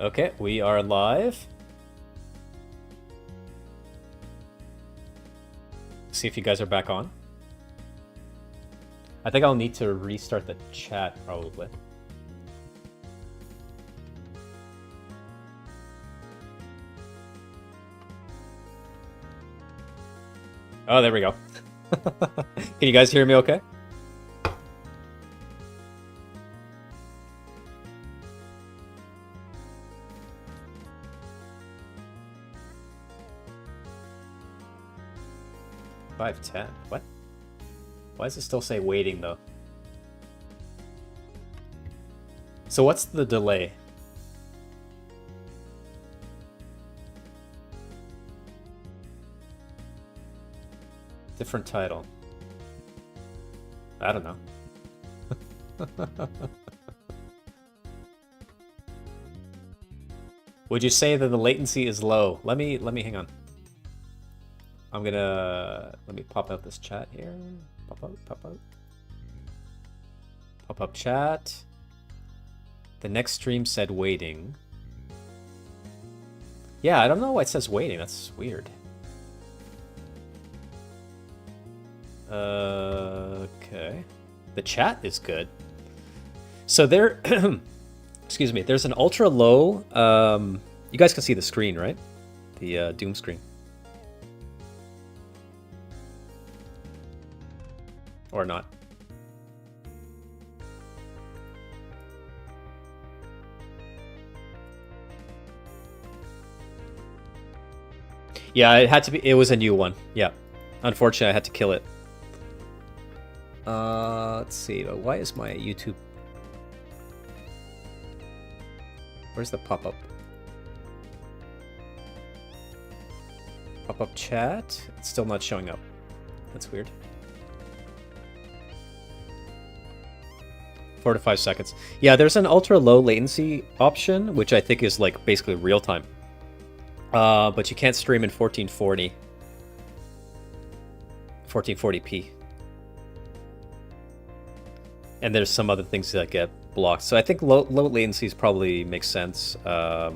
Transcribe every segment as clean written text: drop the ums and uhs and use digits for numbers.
Okay, we are live. See if you guys are back on. I think I'll need to restart the chat probably. Oh, there we go. Can you guys hear me okay? $5.10. What? Why does it still say waiting though? So what's the delay? Different title. I don't know. Would you say that the latency is low? Let me hang on. I'm gonna let me pop out this chat here. Pop out. Pop up chat. The next stream said waiting. Yeah, I don't know why it says waiting. That's weird. Okay. The chat is good. So there, excuse me, there's an ultra low, you guys can see the screen, right? The Doom screen. Or not. Yeah, it had to be, it was a new one. Yeah. Unfortunately, I had to kill it. Let's see. Why is my YouTube... Where's the pop-up? Pop-up chat? It's still not showing up. That's weird. 4 to 5 seconds. Yeah, there's an ultra low latency option, which I think is like basically real time. But you can't stream in 1440. 1440p. And there's some other things that get blocked. So I think low latencies probably makes sense. I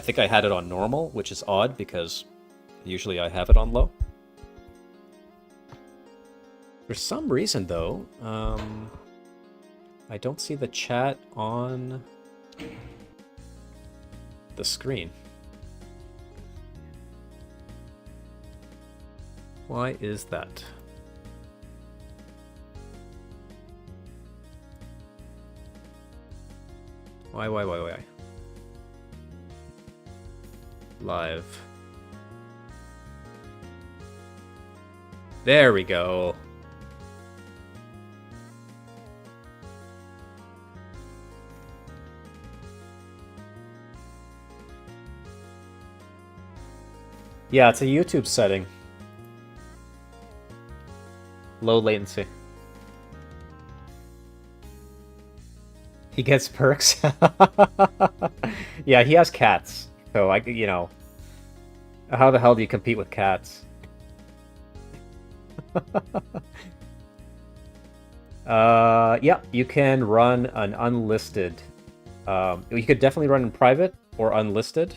think I had it on normal, which is odd because usually I have it on low. For some reason though, I don't see the chat on the screen. Why is that? Why? Live. There we go. Yeah, it's a YouTube setting. Low latency. He gets perks. Yeah, he has cats. So you know, how the hell do you compete with cats? Yeah, you can run an unlisted. You could definitely run in private or unlisted.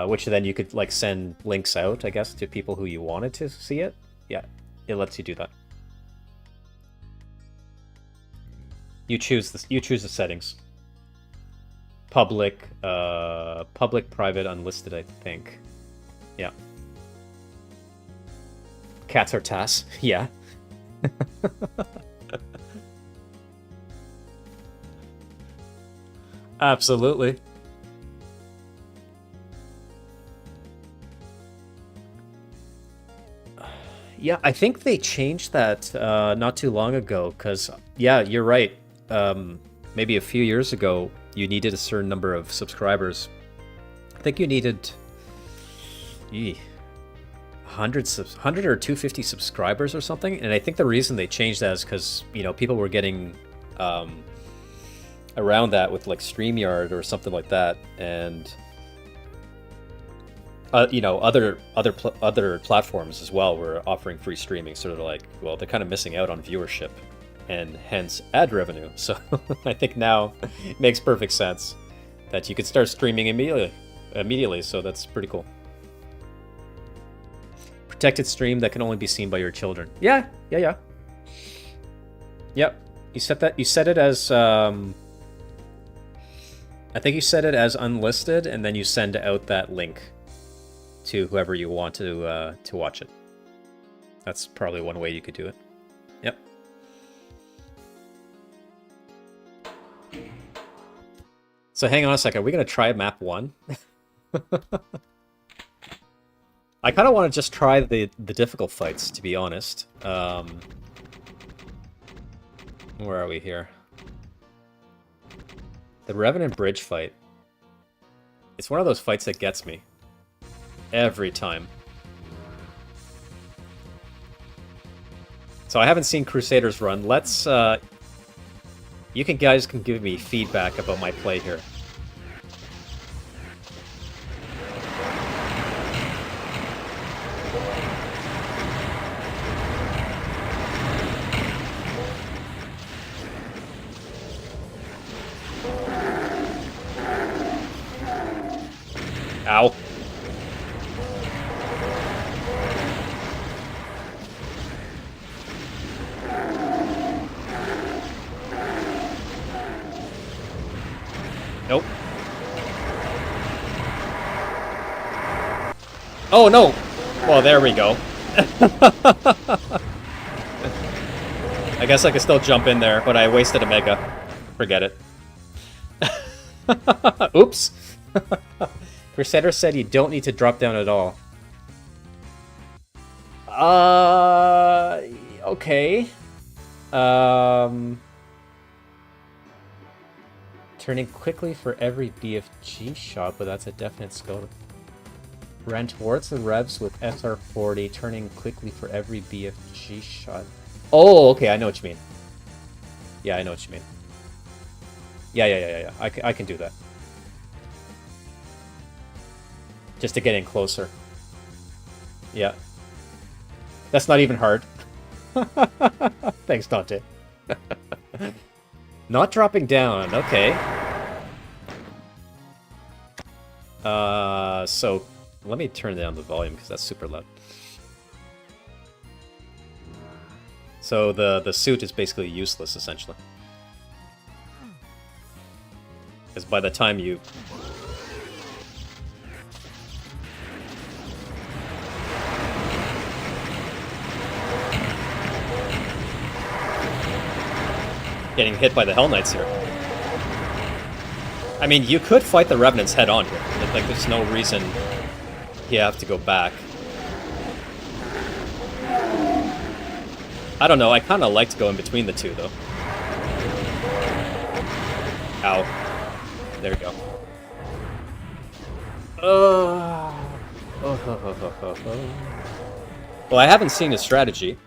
Which then you could like send links out, I guess, to people who you wanted to see it. Yeah, it lets you do that. You choose the settings. Public, private, unlisted, I think. Yeah. Cats are TAS. Yeah. Absolutely. Yeah, I think they changed that not too long ago, because, yeah, you're right. Maybe a few years ago, you needed a certain number of subscribers. I think you needed 100 or 250 subscribers or something. And I think the reason they changed that is because, you know, people were getting around that with like StreamYard or something like that. And you know, other platforms as well were offering free streaming, so they're like, well, they're kind of missing out on viewership and hence ad revenue. So I think now it makes perfect sense that you could start streaming immediately. So that's pretty cool. Protected stream that can only be seen by your children. Yeah. Yep. You set it as I think you set it as unlisted, and then you send out that link to whoever you want to watch it. That's probably one way you could do it. Yep. So hang on a second. Are we gonna try map 1? I kind of want to just try the difficult fights, to be honest. Where are we here? The Revenant Bridge fight. It's one of those fights that gets me. Every time. So I haven't seen Crusaders run. Let's, you guys can give me feedback about my play here. Ow. Nope. Oh, no! Well, there we go. I guess I could still jump in there, but I wasted a mega. Forget it. Oops. Crusader said you don't need to drop down at all. Okay. Turning quickly for every BFG shot, but that's a definite skill. Ran towards the revs with SR40, turning quickly for every BFG shot. Oh, okay, I know what you mean. Yeah, I know what you mean. Yeah. I can do that. Just to get in closer. Yeah. That's not even hard. Thanks, Dante. Not dropping down, okay. So let me turn down the volume because that's super loud. So the suit is basically useless, essentially. Because by the time you... Getting hit by the Hell Knights here. I mean, you could fight the Revenants head on here. Like, there's no reason you have to go back. I don't know, I kind of like to go in between the two, though. Ow. There we go. Well, I haven't seen his strategy.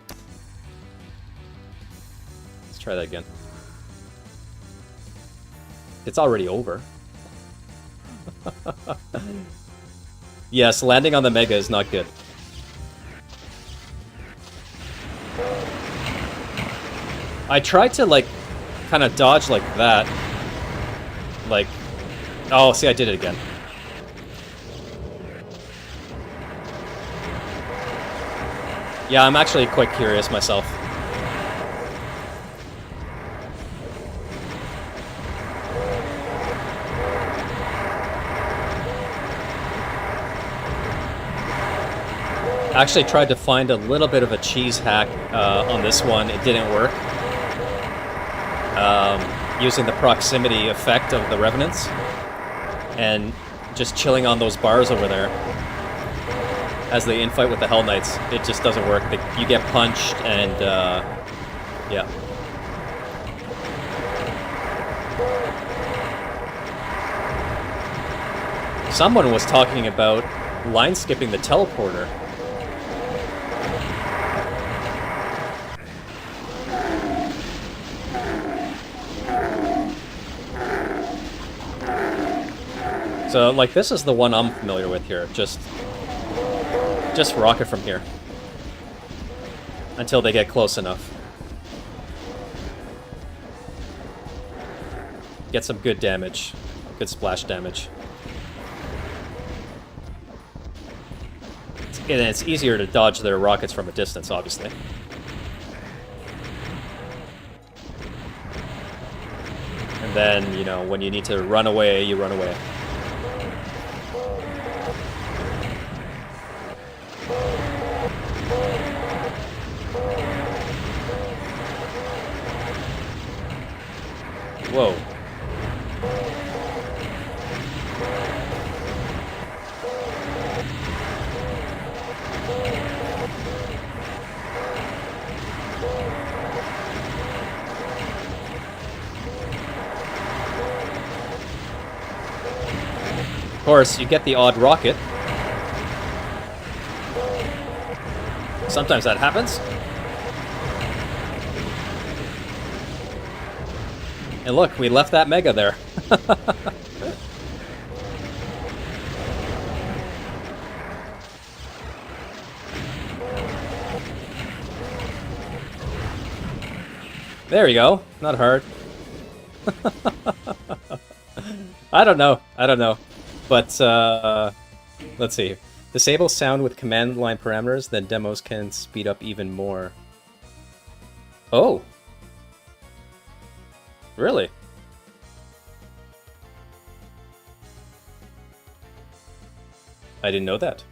Let's try that again. It's already over. Yes, landing on the Mega is not good. I tried to, like, kind of dodge like that. Like... Oh, see, I did it again. Yeah, I'm actually quite curious myself. I actually tried to find a little bit of a cheese hack on this one. It didn't work. Using the proximity effect of the Revenants. And just chilling on those bars over there. As they infight with the Hell Knights. It just doesn't work. You get punched and, yeah. Someone was talking about line skipping the teleporter. So, like, this is the one I'm familiar with here. Just rocket from here. Until they get close enough. Get some good damage. Good splash damage. And it's easier to dodge their rockets from a distance, obviously. And then, you know, when you need to run away, you run away. Whoa. Of course, you get the odd rocket. Sometimes that happens. And look, we left that Mega there. There you go. Not hard. I don't know. But, let's see. Disable sound with command line parameters, then demos can speed up even more. Oh. Really? I didn't know that.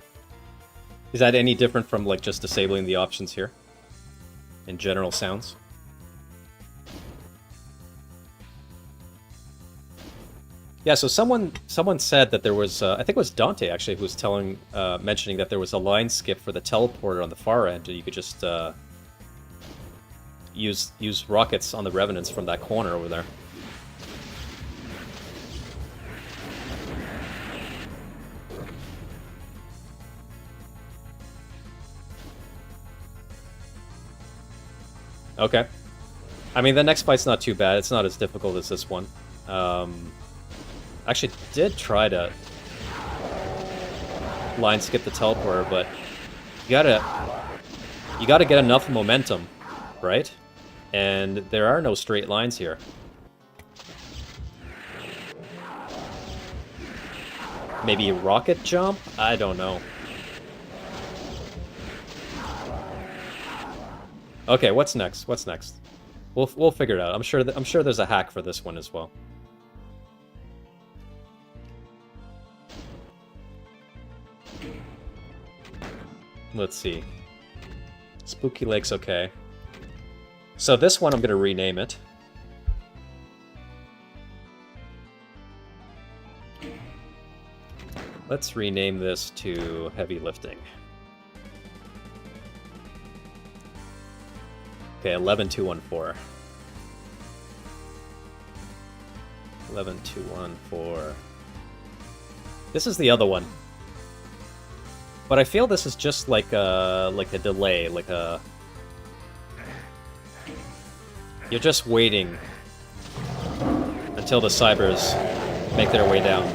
Is that any different from, like, just disabling the options here? In general sounds? Yeah, so someone said that there was, I think it was Dante actually, who was mentioning that there was a line skip for the teleporter on the far end, and you could just use rockets on the Revenants from that corner over there. Okay. I mean, the next fight's not too bad. It's not as difficult as this one. Actually did try to line skip the teleporter, but you gotta get enough momentum, right? And there are no straight lines here. Maybe a rocket jump? I don't know. Okay, what's next? What's next? We'll figure it out. I'm sure there's a hack for this one as well. Let's see. Spooky Lake's okay. So this one I'm going to rename it. Let's rename this to Heavy Lifting. Okay, 11214. 11214. This is the other one. But I feel this is just like a delay, you're just waiting until the cybers make their way down.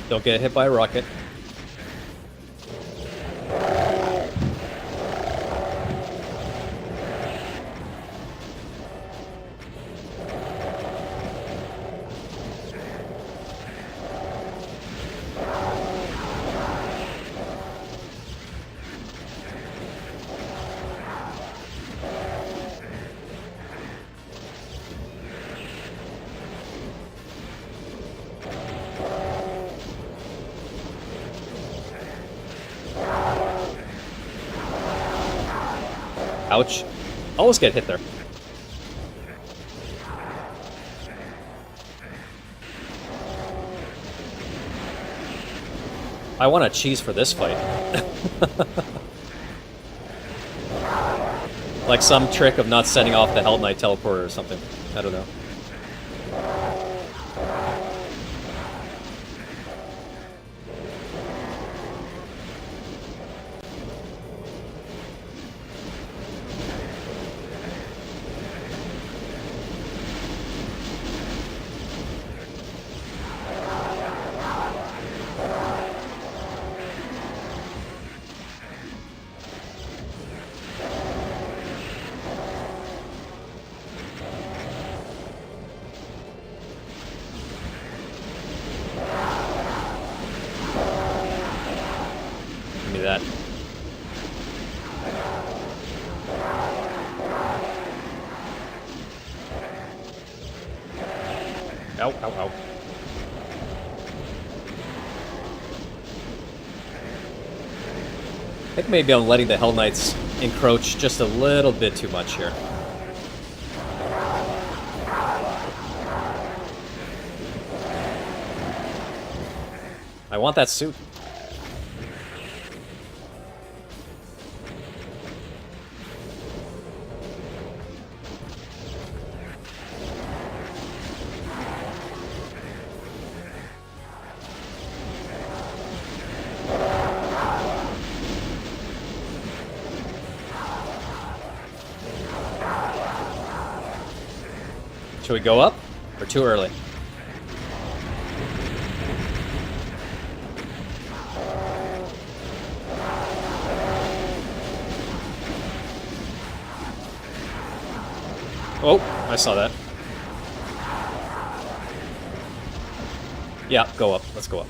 Don't get hit by a rocket. Ouch. Almost get hit there. I want a cheese for this fight. Like some trick of not setting off the Hell Knight teleporter or something. I don't know. Ow, ow, ow. I think maybe I'm letting the Hell Knights encroach just a little bit too much here. I want that suit. Should we go up or too early? Oh, I saw that. Yeah, go up. Let's go up.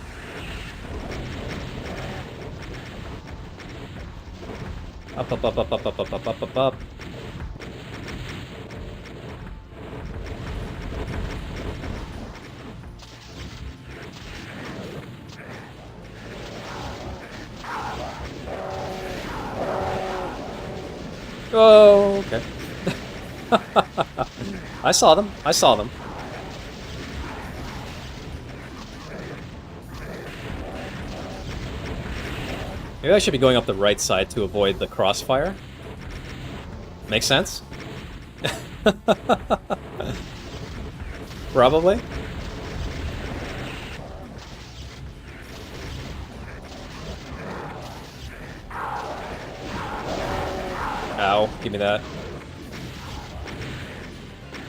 Up, up, up, up, up, up, up, up, up, up, up. Oh, okay. I saw them. I saw them. Maybe I should be going up the right side to avoid the crossfire. Makes sense? Probably. Ow, give me that.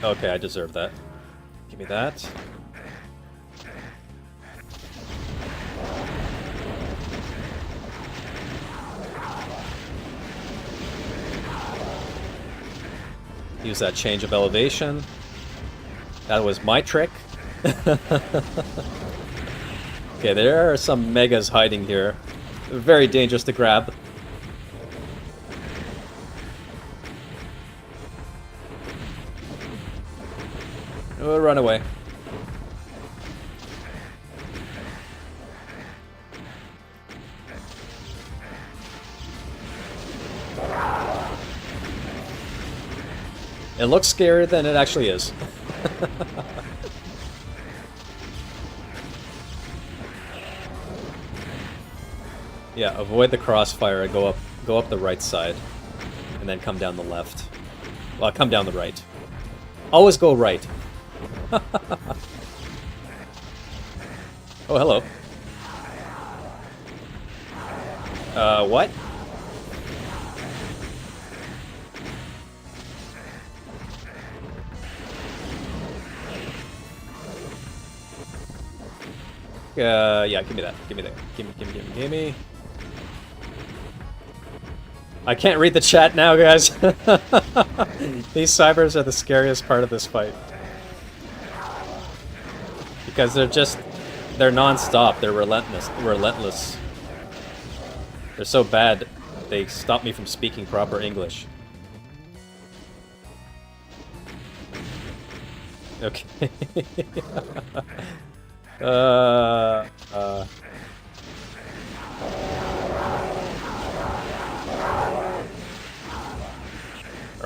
Okay, I deserve that. Give me that. Use that change of elevation. That was my trick. Okay, there are some megas hiding here. Very dangerous to grab. Oh, run away. It looks scarier than it actually is. Yeah, avoid the crossfire and go up the right side. And then come down the left. Well, come down the right. Always go right. Oh, hello. What? Yeah, give me that. Give me that. Give me. I can't read the chat now, guys. These cybers are the scariest part of this fight. Because they're non-stop, they're relentless. They're so bad, they stop me from speaking proper English. Okay. Are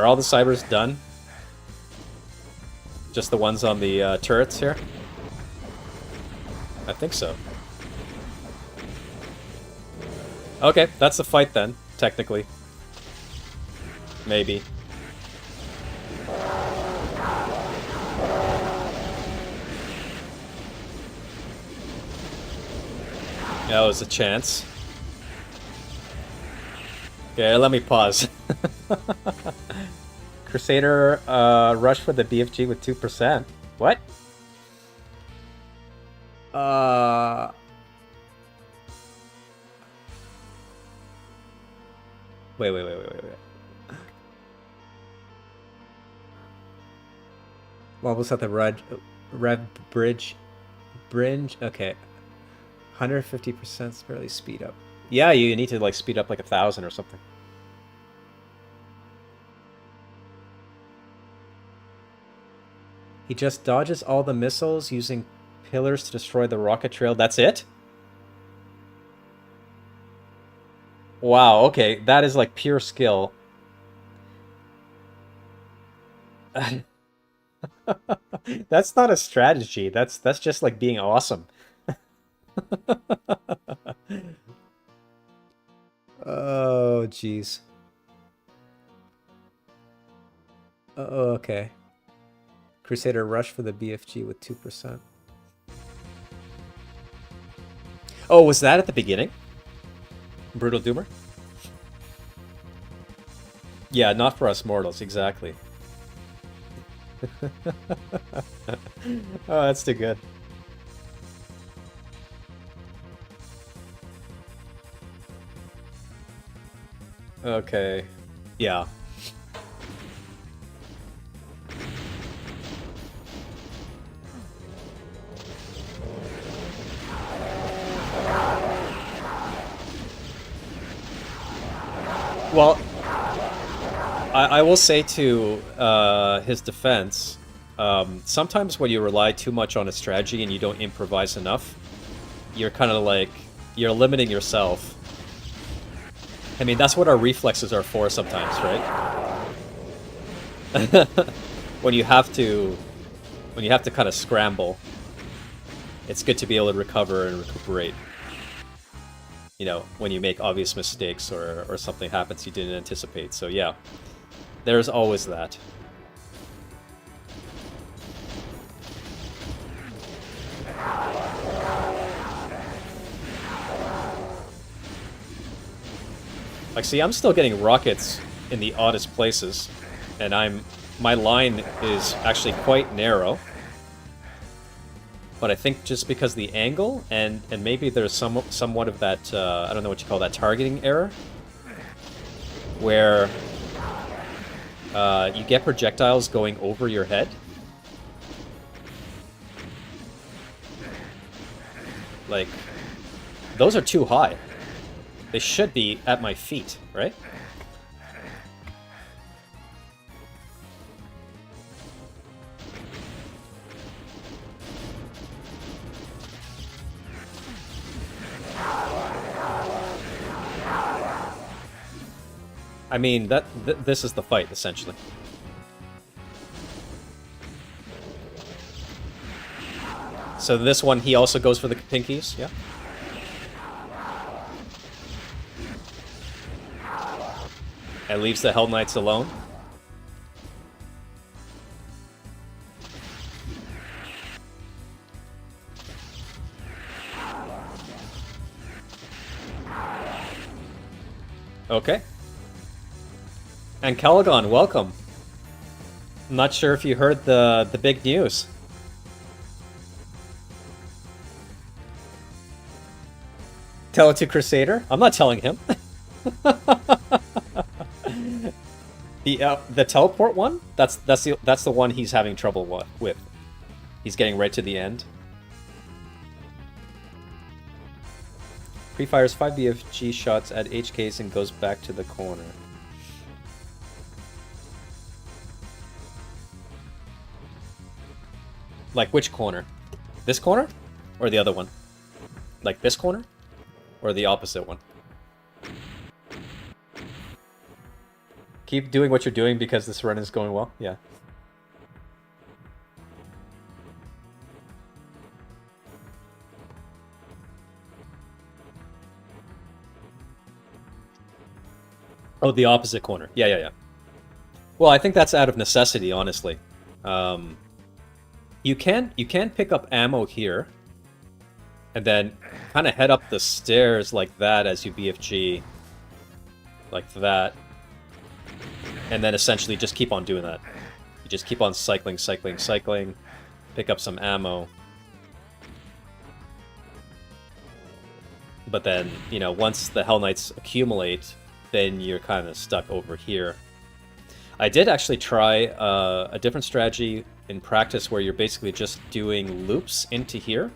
all the cybers done? Just the ones on the turrets here? I think so. Okay, that's the fight then, technically. Maybe. That was a chance. Okay, let me pause. Crusader rush for the BFG with 2%. What? Wait. What was at the Rev Bridge? Okay. 150% barely speed up. Yeah, you need to like speed up like 1,000 or something. He just dodges all the missiles using pillars to destroy the rocket trail. That's it? Wow, okay. That is like pure skill. That's not a strategy. That's just like being awesome. Oh, jeez. Oh, okay. Crusader rush for the BFG with 2%. Oh, was that at the beginning? Brutal Doomer? Yeah, not for us mortals, exactly. Oh, that's too good. Okay. Yeah. Well, I will say to his defense, sometimes when you rely too much on a strategy and you don't improvise enough, you're kind of like, you're limiting yourself. I mean, that's what our reflexes are for sometimes, right? When you have to kind of scramble, it's good to be able to recover and recuperate. You know, when you make obvious mistakes or something happens you didn't anticipate. So yeah, there's always that. Like, see, I'm still getting rockets in the oddest places, and my line is actually quite narrow. But I think just because the angle, and maybe there's somewhat of that, I don't know what you call that, targeting error, where you get projectiles going over your head. Like, those are too high. They should be at my feet, right? I mean, this is the fight, essentially. So this one, he also goes for the pinkies, yeah? And leaves the Hell Knights alone. Okay. And Caligon, welcome. I'm not sure if you heard the big news. Tell it to Crusader? I'm not telling him. The teleport one? That's the one he's having trouble with. He's getting right to the end. Pre-fires 5 BFG shots at HKs and goes back to the corner. Like which corner? This corner? Or the other one? Like this corner? Or the opposite one? Keep doing what you're doing because this run is going well? Yeah. Oh, the opposite corner. Yeah. Well, I think that's out of necessity, honestly. You can pick up ammo here, and then kind of head up the stairs like that as you BFG, like that, and then essentially just keep on doing that. You just keep on cycling, pick up some ammo. But then, you know, once the Hell Knights accumulate, then you're kind of stuck over here. I did actually try a different strategy in practice where you're basically just doing loops into here,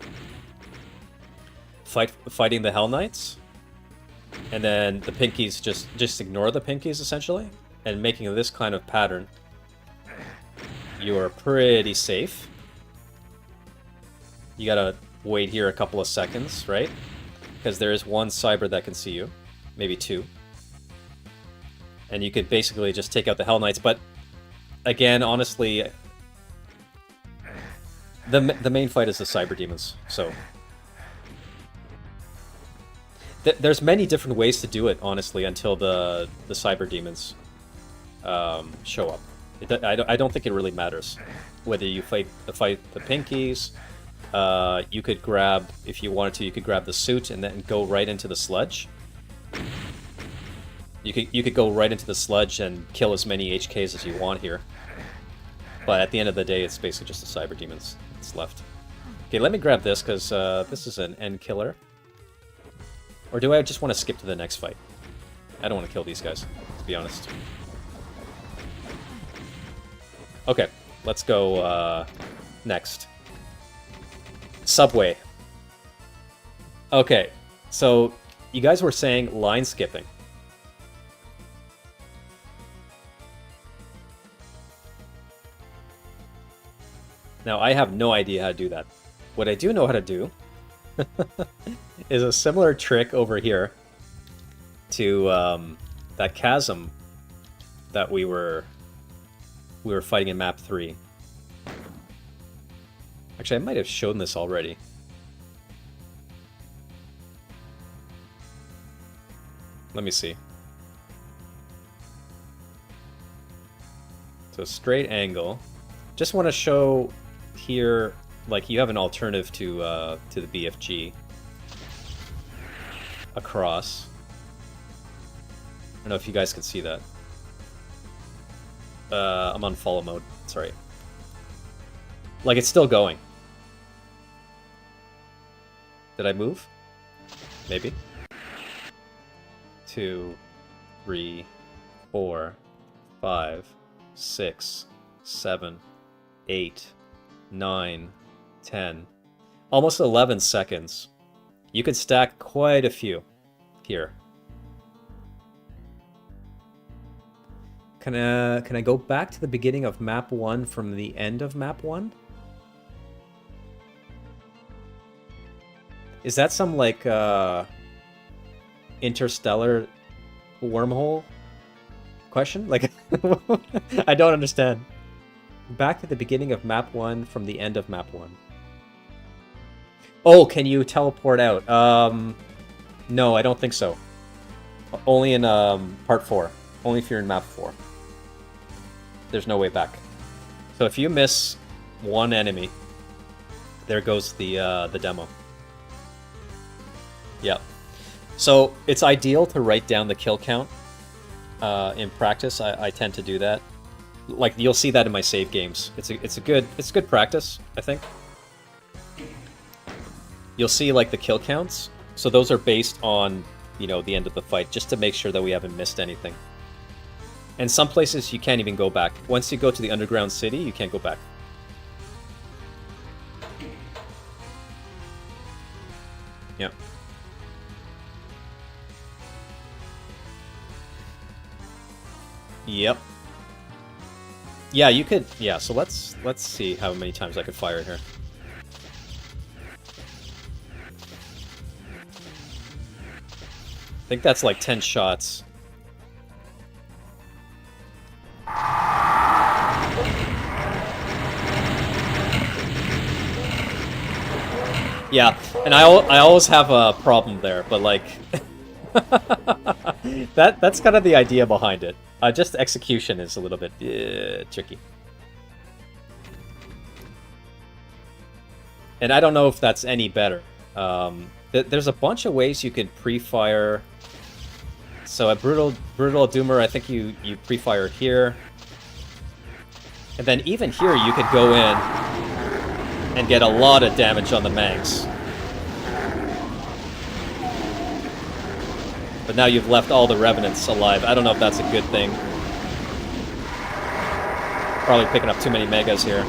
fighting the Hell Knights, and then the pinkies just ignore the pinkies essentially, and making this kind of pattern. you are pretty safe. You gotta wait here a couple of seconds, right? Because there is one cyber that can see you. Maybe two. And you could basically just take out the Hell Knights, but again, honestly, the main fight is the Cyber Demons, so... There's many different ways to do it, honestly, until the Cyber Demons show up. I don't think it really matters whether you fight the Pinkies. You could grab, if you wanted to, you could grab the suit and then go right into the sludge. You could go right into the sludge and kill as many HKs as you want here. But at the end of the day, it's basically just the Cyber Demons that's left. Okay, let me grab this, because this is an end killer. Or do I just want to skip to the next fight? I don't want to kill these guys, to be honest. Okay, let's go next. Subway. Okay, so you guys were saying line skipping. Now, I have no idea how to do that. What I do know how to do is a similar trick over here to that chasm that we were fighting in map 3. Actually, I might have shown this already. Let me see. So straight angle. Just want to show here, like, you have an alternative to the BFG across. I don't know if you guys can see that. I'm on follow mode. Sorry. Like, it's still going. Did I move? Maybe. 2, 3, 4, 5, 6, 7, 8, 9, 10. Almost 11 seconds. You could stack quite a few here. Can I go back to the beginning of map 1 from the end of map 1? Is that some, like, interstellar wormhole question? Like, I don't understand. Back to the beginning of map 1 from the end of map 1. Oh, can you teleport out? No, I don't think so. Only in part 4. Only if you're in map 4. There's no way back. So if you miss one enemy, there goes the demo. Yeah. So it's ideal to write down the kill count. In practice, I tend to do that. Like, you'll see that in my save games. It's good practice, I think. You'll see, like, the kill counts. So those are based on, you know, the end of the fight, just to make sure that we haven't missed anything. And some places you can't even go back. Once you go to the underground city, you can't go back. Yeah. Yep. Yeah, you could. Yeah, so let's see how many times I could fire here. I think that's like 10 shots. Yeah, and I always have a problem there, but like that's kind of the idea behind it. Just execution is a little bit tricky. And I don't know if that's any better. There's a bunch of ways you could pre-fire. So at Brutal Doomer, I think you pre-fire here. And then even here you could go in and get a lot of damage on the Mangs. But now you've left all the Revenants alive. I don't know if that's a good thing. Probably picking up too many Megas here.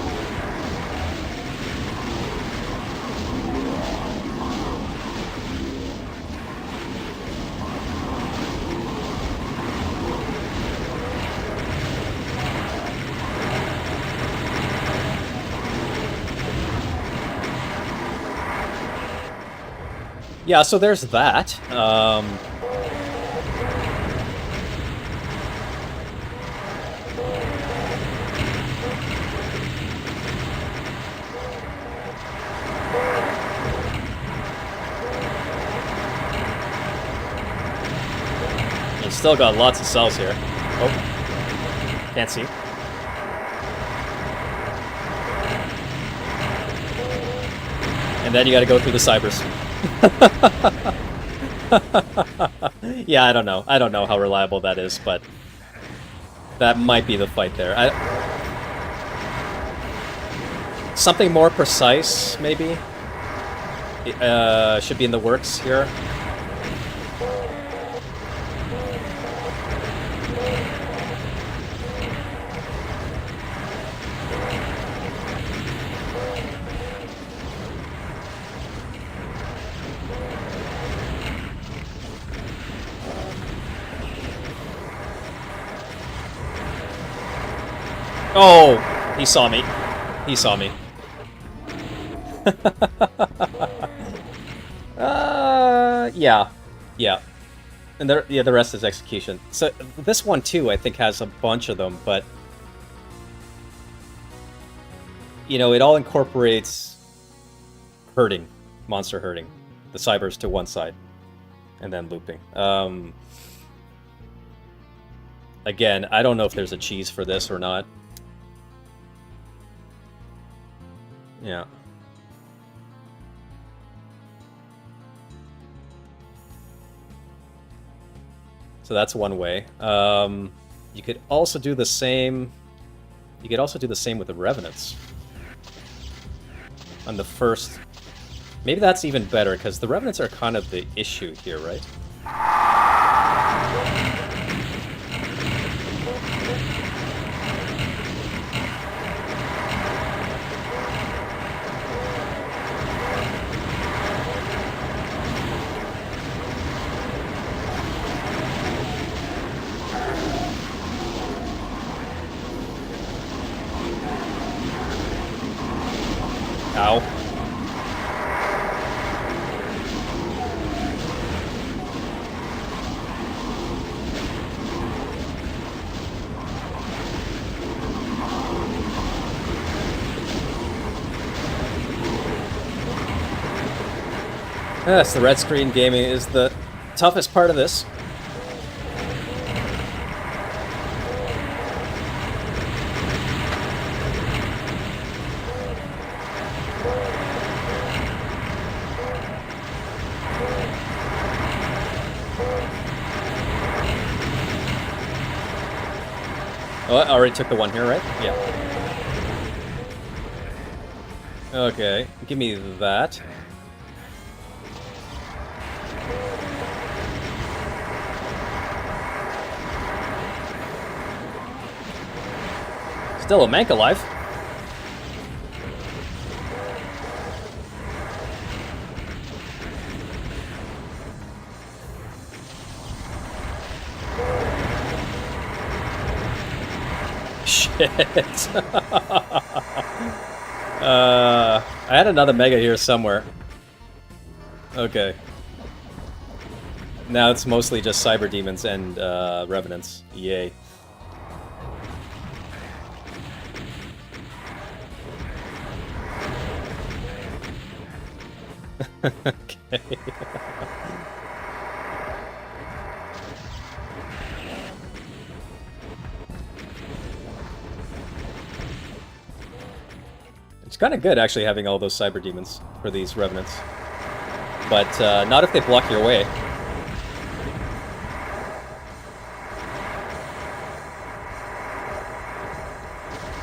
Yeah, so there's that. You still got lots of cells here. Oh, can't see. And then you got to go through the cybers. Yeah, I don't know. I don't know how reliable that is, but that might be the fight there. Something more precise, maybe, should be in the works here. Oh, he saw me. He saw me. Yeah. And the rest is execution. So this one too, I think, has a bunch of them, but you know, it all incorporates herding, monster herding, the cybers to one side, and then looping. Again, I don't know if there's a cheese for this or not. Yeah. So that's one way. You could also do the same. You could also do the same with the Revenants. On the first, maybe that's even better because the Revenants are kind of the issue here, right? Ow. Yes, the red screen gaming is the toughest part of this. Oh, I already took the one here, right? Yeah. Okay, give me that. Still a Mank alive. Shit. I had another Mega here somewhere. Okay. Now it's mostly just Cyber Demons and Revenants. Yay. Okay. It's kind of good, actually, having all those Cyber Demons for these Revenants. But not if they block your way.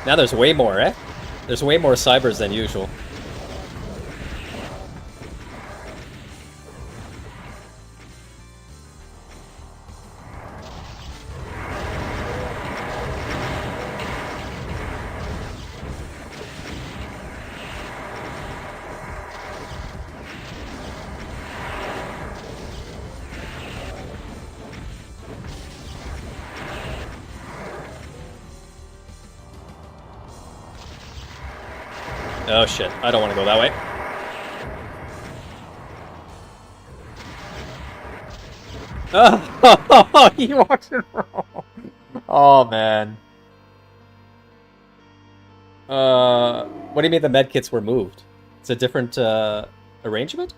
Now there's way more, eh? There's way more Cybers than usual. Oh shit, I don't want to go that way. Oh, he walks in wrong. Oh man. What do you mean the medkits were moved? It's a different arrangement?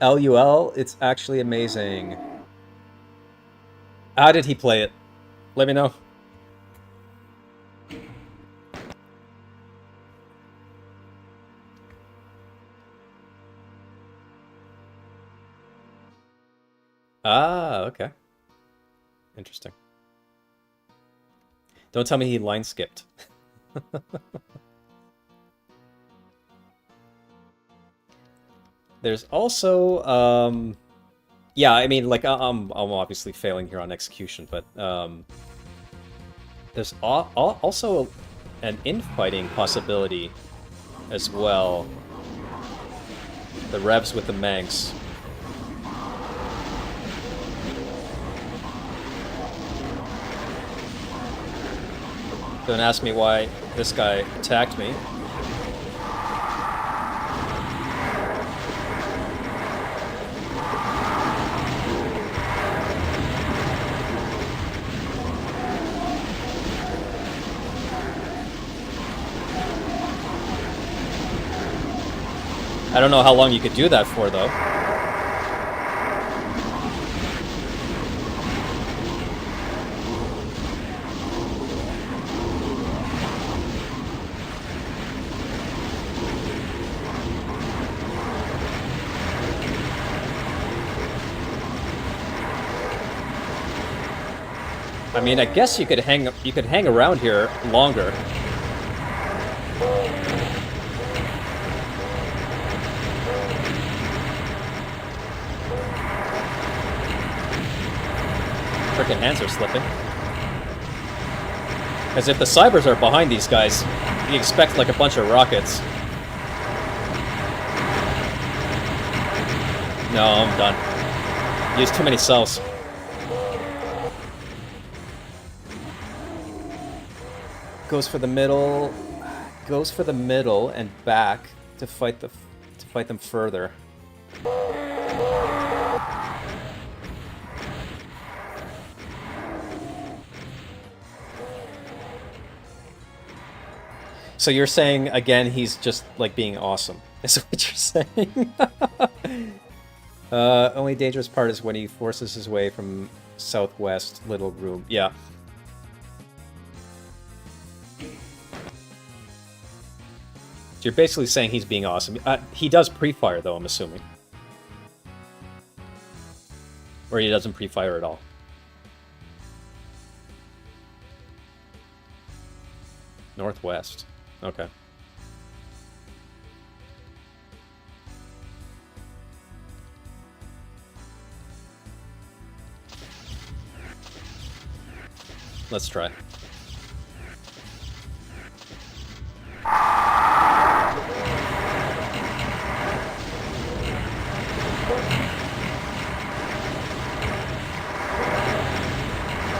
LUL, it's actually amazing. How did he play it? Let me know. Ah, okay. Interesting. Don't tell me he line skipped. There's also, yeah, I mean, like, I'm obviously failing here on execution, but there's also an infighting possibility as well. The revs with the Manx. Don't ask me why this guy attacked me. I don't know how long you could do that for, though. I mean, I guess you could hang around here longer. Frickin' hands are slipping. As if the cybers are behind these guys, you expect like a bunch of rockets. No, I'm done. Used too many cells. Goes for the middle, and back to fight them further. So you're saying again he's just like being awesome? Is what you're saying? Only dangerous part is when he forces his way from southwest little room. Yeah. So you're basically saying he's being awesome. He does pre-fire, though, I'm assuming. Or he doesn't pre-fire at all. Northwest. Okay. Let's try.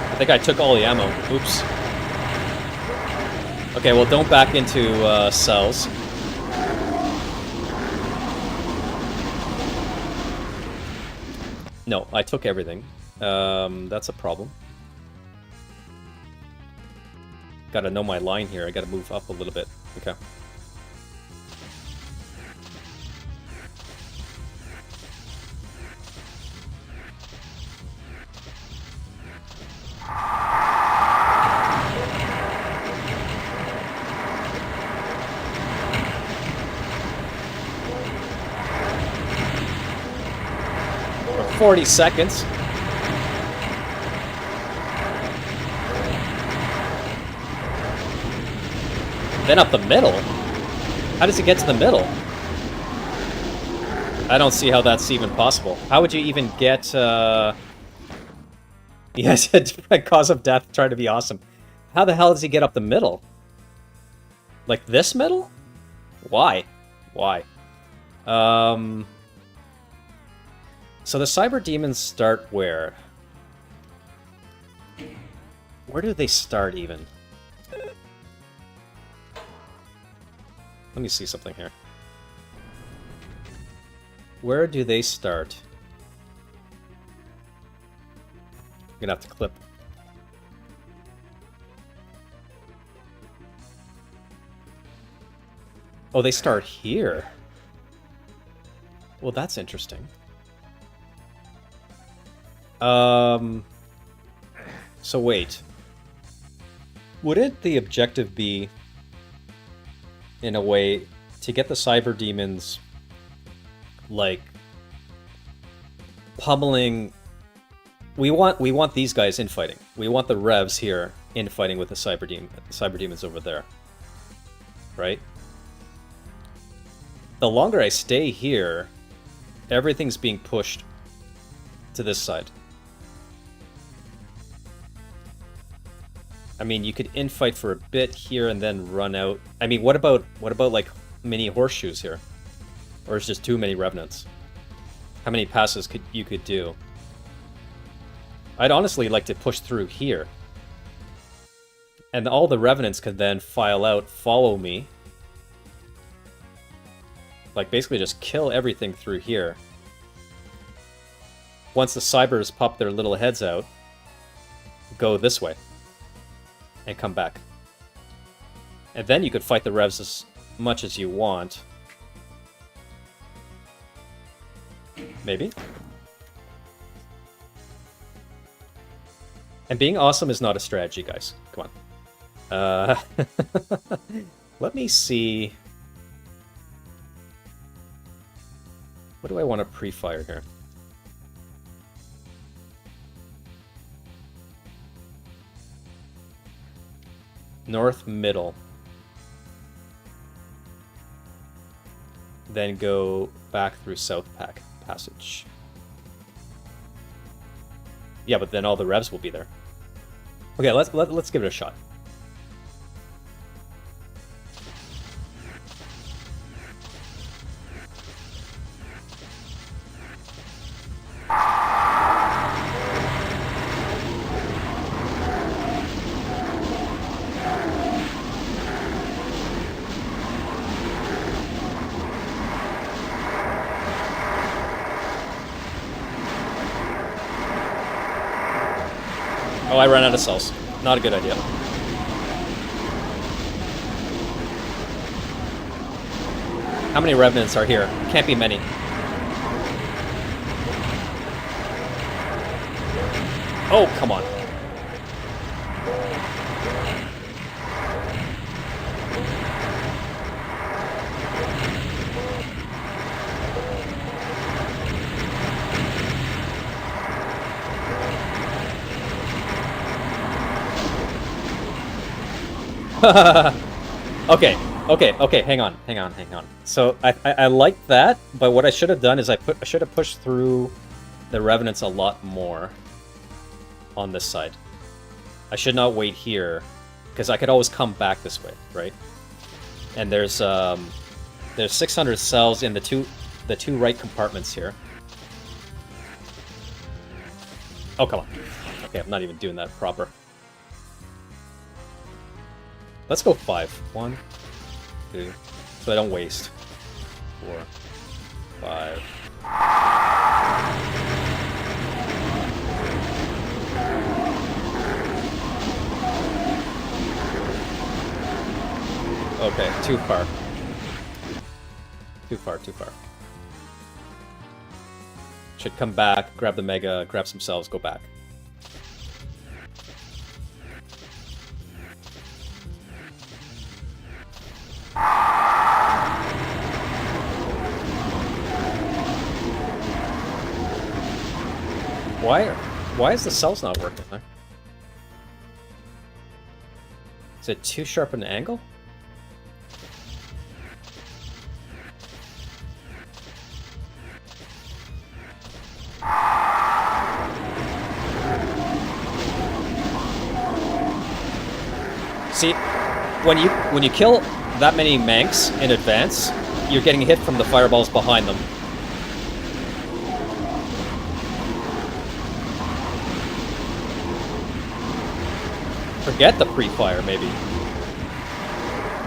I think I took all the ammo. Oops. Okay, well, don't back into cells. No, I took everything. That's a problem. Gotta know my line here. I gotta move up a little bit. Okay. For 40 seconds. Then up the middle? How does he get to the middle? I don't see how that's even possible. How would you even get, Yes, a different cause of death trying to be awesome. How the hell does he get up the middle? Like this middle? Why? Why? So the cyber demons start where? Where do they start even? Let me see something here. Where do they start? I'm gonna have to clip. Oh, they start here. Well, that's interesting. So wait. Wouldn't the objective be, in a way, to get the cyber demons, like, pummeling? We want these guys infighting. We want the revs here infighting with the cyber demons over there, right? The longer I stay here, everything's being pushed to this side. I mean, you could infight for a bit here and then run out. I mean, what about like mini horseshoes here? Or is just too many revenants? How many passes you could do? I'd honestly like to push through here. And all the revenants could then file out, follow me. Like, basically just kill everything through here. Once the cybers pop their little heads out, go this way. And come back. And then you could fight the revs as much as you want. Maybe? And being awesome is not a strategy, guys. Come on. Let me see. What do I want to pre-fire here? North middle. Then go back through South Passage. Yeah, but then all the revs will be there. Okay, let's give it a shot. Oh, I ran out of cells. Not a good idea. How many revenants are here? Can't be many. Oh, come on. Okay, hang on. So I like that, but what I should have done is I should have pushed through the revenants a lot more on this side. I should not wait here, because I could always come back this way, right? And there's 600 cells in the two right compartments here. Oh, come on. Okay, I'm not even doing that proper. Let's go 5. 1, 2, so I don't waste. 4, 5. Okay, too far. Too far. Should come back, grab the Mega, grab some cells, go back. Why is the cells not working? Huh? Is it too sharp an angle? See, when you kill that many Manx in advance, you're getting hit from the fireballs behind them. Forget the pre-fire, maybe.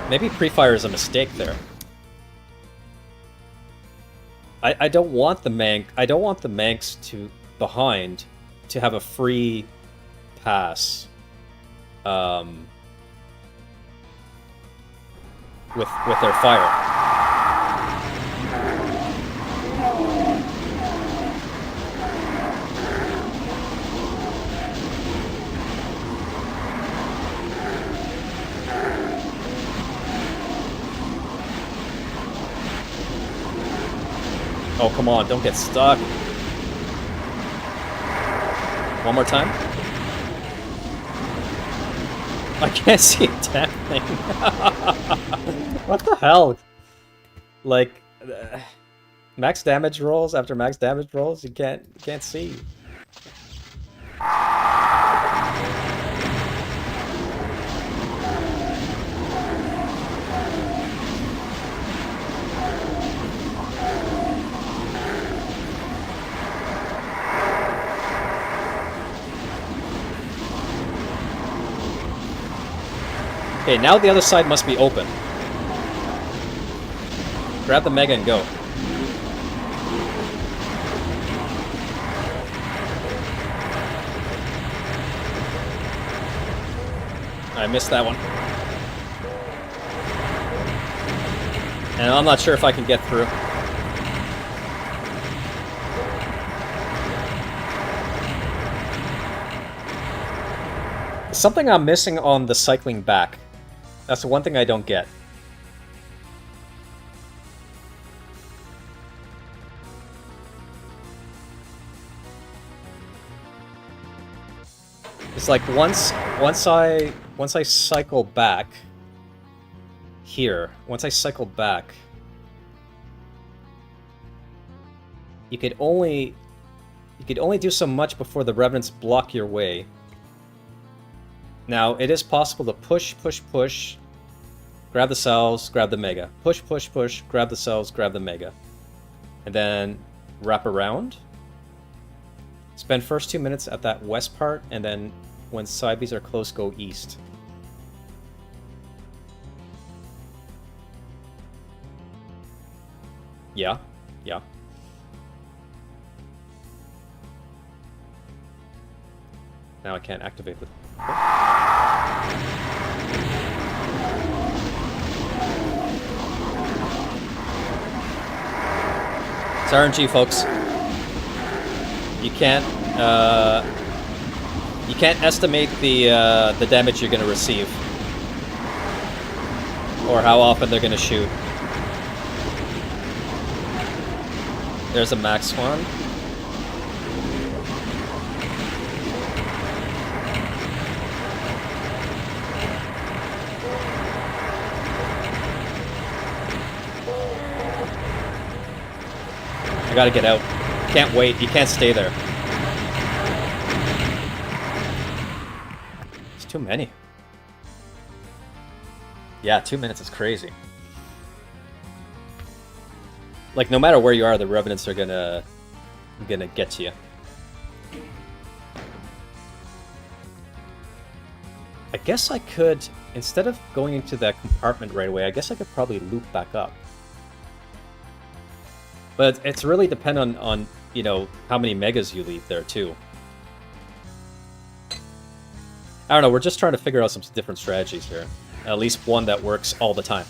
Maybe pre-fire is a mistake there. I don't want the Manx to behind to have a free pass with their fire. Oh, come on, don't get stuck. One more time. I can't see a damn thing. What the hell? Like, max damage rolls after max damage rolls, you can't see. Okay, now the other side must be open. Grab the Mega and go. I missed that one. And I'm not sure if I can get through. Something I'm missing on the cycling back. That's the one thing I don't get. It's like once I cycle back here, once I cycle back, you could only do so much before the revenants block your way. Now, it is possible to push, grab the cells, grab the Mega. Push, grab the cells, grab the Mega. And then wrap around. Spend first 2 minutes at that west part, and then when side Bs are close, go east. Yeah. Now I can't activate the... It's RNG, folks. You can't estimate the damage you're gonna receive, or how often they're gonna shoot. There's a max one. I gotta get out. Can't wait. You can't stay there. It's too many. Yeah, 2 minutes is crazy. Like, no matter where you are, the revenants are gonna get to you. I guess I could, instead of going into that compartment right away, I guess I could probably loop back up. But it's really dependent on, you know, how many megas you leave there, too. I don't know, we're just trying to figure out some different strategies here. At least one that works all the time.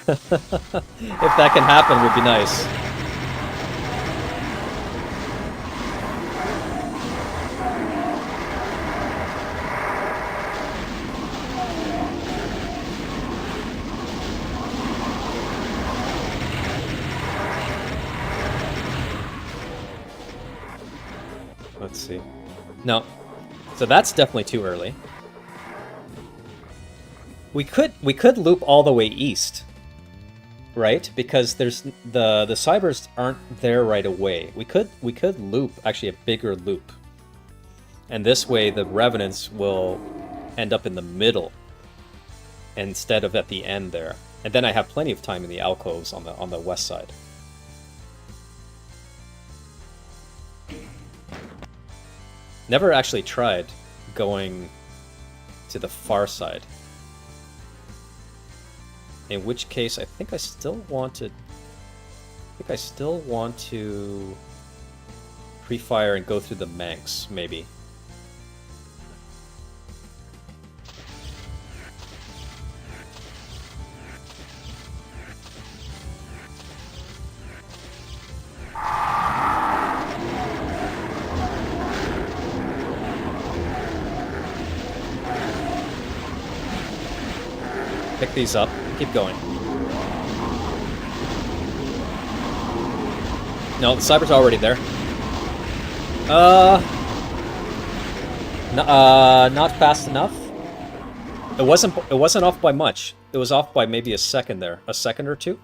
If that can happen, would be nice. Let's see. No. So that's definitely too early. We could loop all the way east. Right? Because there's the cybers aren't there right away. We could loop actually a bigger loop. And this way the revenants will end up in the middle instead of at the end there. And then I have plenty of time in the alcoves on the west side. Never actually tried going to the far side. In which case, I think I still wanted... I think I still want to pre-fire and go through the Manx, maybe. Pick these up. Keep going. No, the Cyber's already there. Not fast enough. It wasn't off by much. It was off by maybe a second there. A second or two.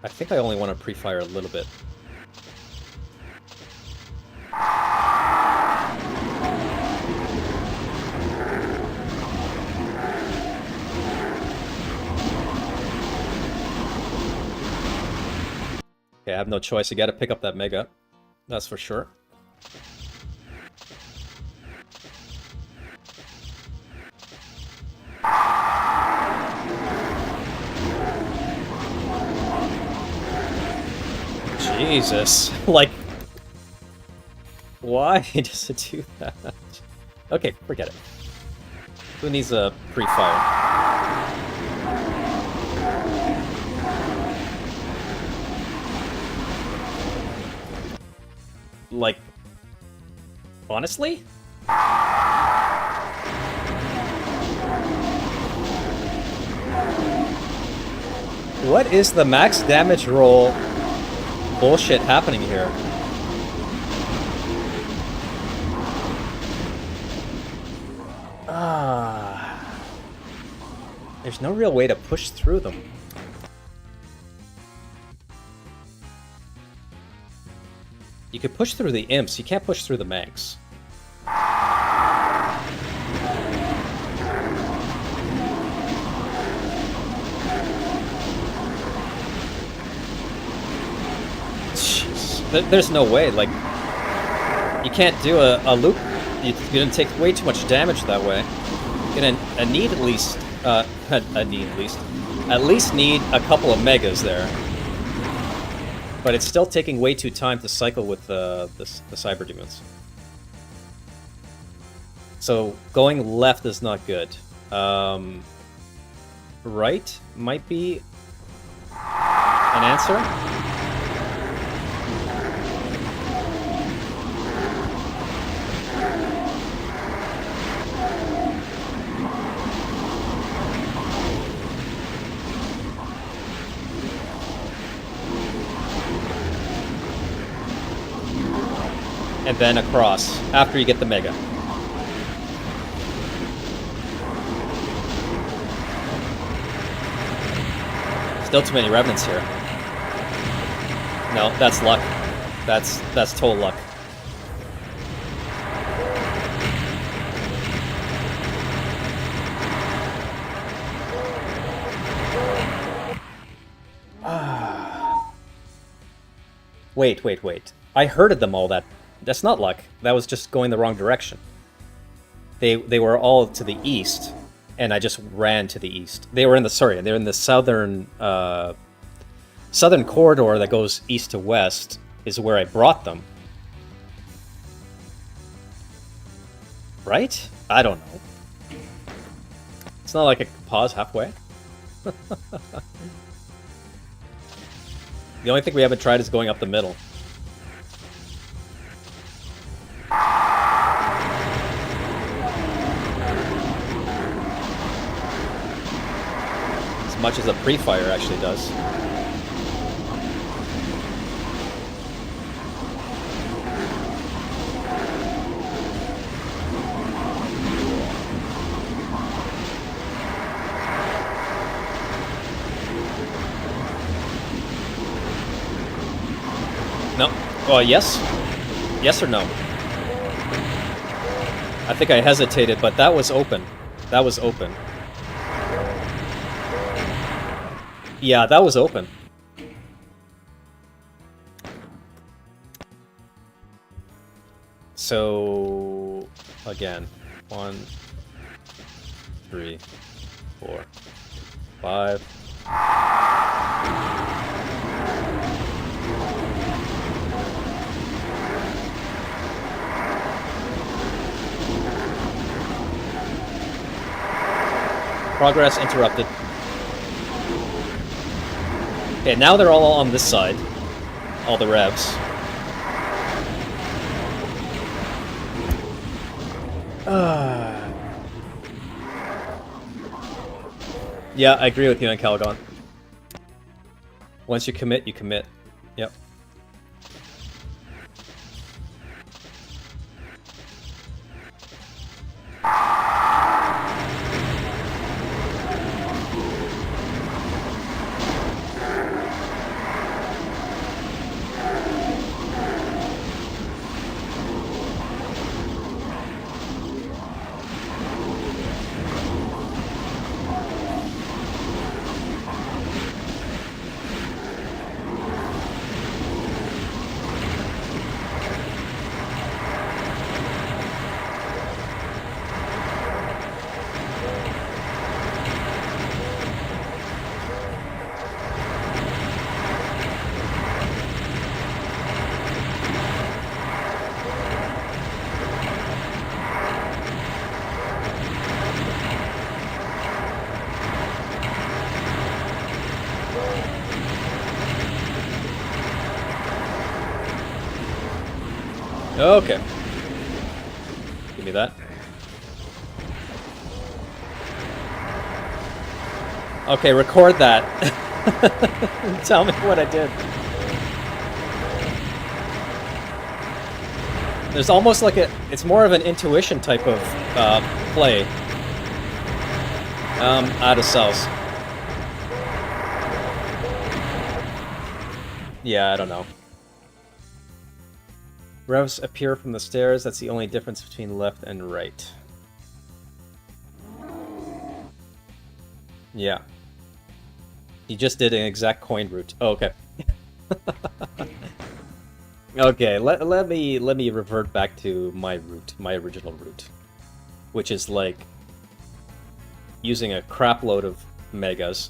I think I only want to pre-fire a little bit. Okay, I have no choice. You gotta pick up that Mega. That's for sure. Jesus. Like, why does it do that? Okay, forget it. Who needs a pre-fire? Like, honestly? What is the max damage roll bullshit happening here? There's no real way to push through them. You could push through the imps, you can't push through the Manx. Jeez. There's no way, like, you can't do a loop. You're gonna take way too much damage that way. You're gonna need at least, at least need a couple of Megas there. But it's still taking way too time to cycle with the Cyber Demons. So going left is not good. Right might be an answer. And then across, after you get the Mega. Still too many Revenants here. No, that's luck. That's total luck. Wait. I herded them all that. That's not luck. That was just going the wrong direction. They were all to the east, and I just ran to the east. They were in the southern southern corridor that goes east to west is where I brought them. Right? I don't know. It's not like I could pause halfway. The only thing we haven't tried is going up the middle. As much as a pre-fire actually does. No. Oh, yes? Yes or no? I think I hesitated, but that was open. That was open. Yeah, that was open. So, again, 1, 3, 4, 5. Progress interrupted. Okay, now they're all on this side. All the revs. Yeah, I agree with you on Calgon. Once you commit, you commit. Yep. Okay. Give me that. Okay, record that. Tell me what I did. There's almost like it's more of an intuition type of play. Out of cells. Yeah, I don't know. Revs appear from the stairs. That's the only difference between left and right. Yeah. He just did an exact coin route. Oh, okay. Okay, let me revert back to my route, my original route, which is like using a crap load of megas.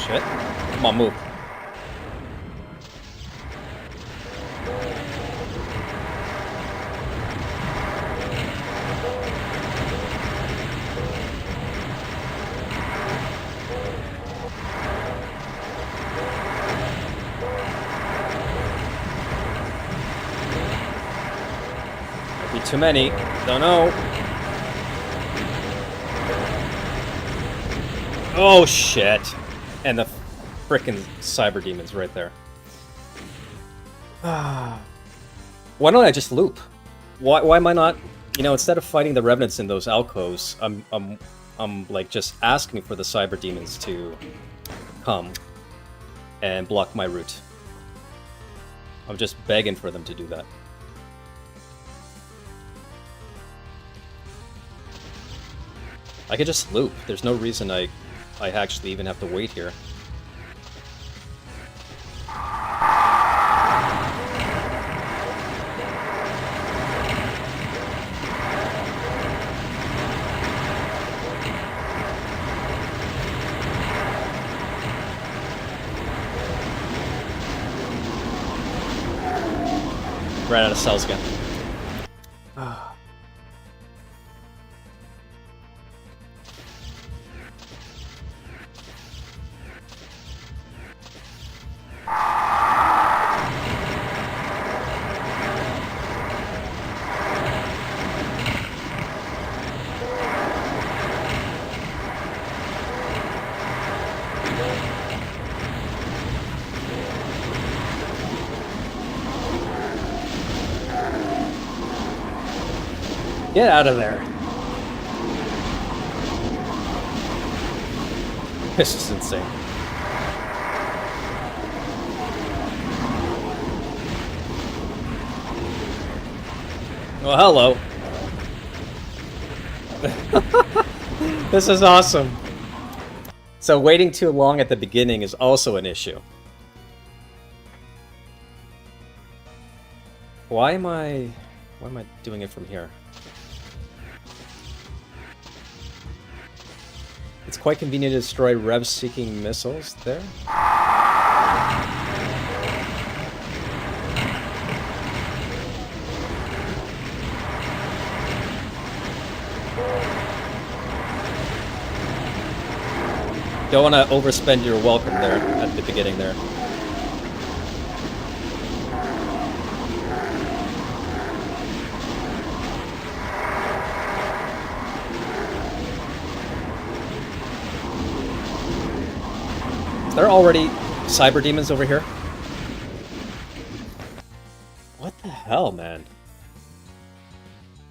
Shit. Come on, move. Might be too many. Don't know. Oh, shit. And the frickin' cyber demon's right there. Why don't I just loop? Why am I not, you know, instead of fighting the revenants in those alcoves, I'm like just asking for the cyber demons to come and block my route. I'm just begging for them to do that. I could just loop. There's no reason I actually even have to wait here. Ran out of cells again. Get out of there. This is insane. Well, hello. This is awesome. So waiting too long at the beginning is also an issue. Why am I doing it from here? It's quite convenient to destroy rev-seeking missiles there. Don't want to overspend your welcome there at the beginning there. Is there already cyber demons over here? What the hell, man?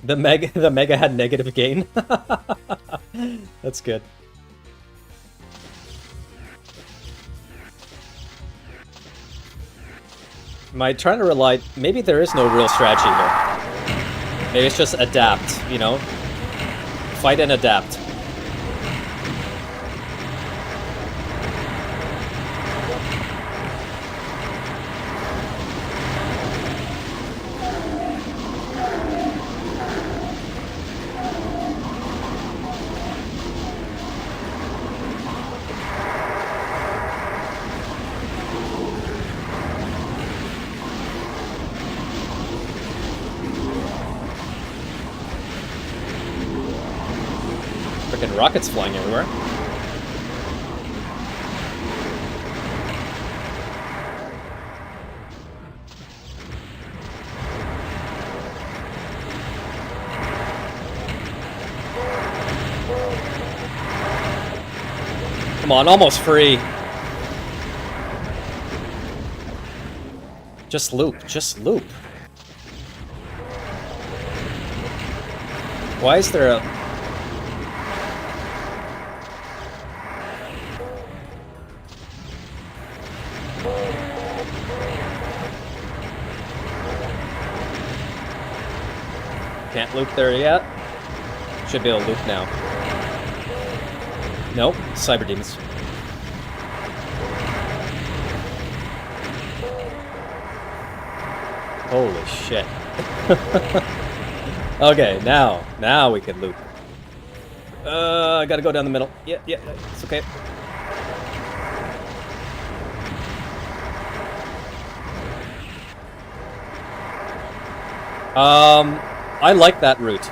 The mega had negative gain. That's good. Am I trying to rely... Maybe there is no real strategy here. Maybe it's just adapt, you know? Fight and adapt. Rockets flying everywhere. Come on, almost free. Just loop, just loop. Why is there a... Can't loop there yet. Should be able to loop now. Nope, cyber demons. Holy shit. Okay, now we can loop. I gotta go down the middle. Yeah, it's okay. I like that route.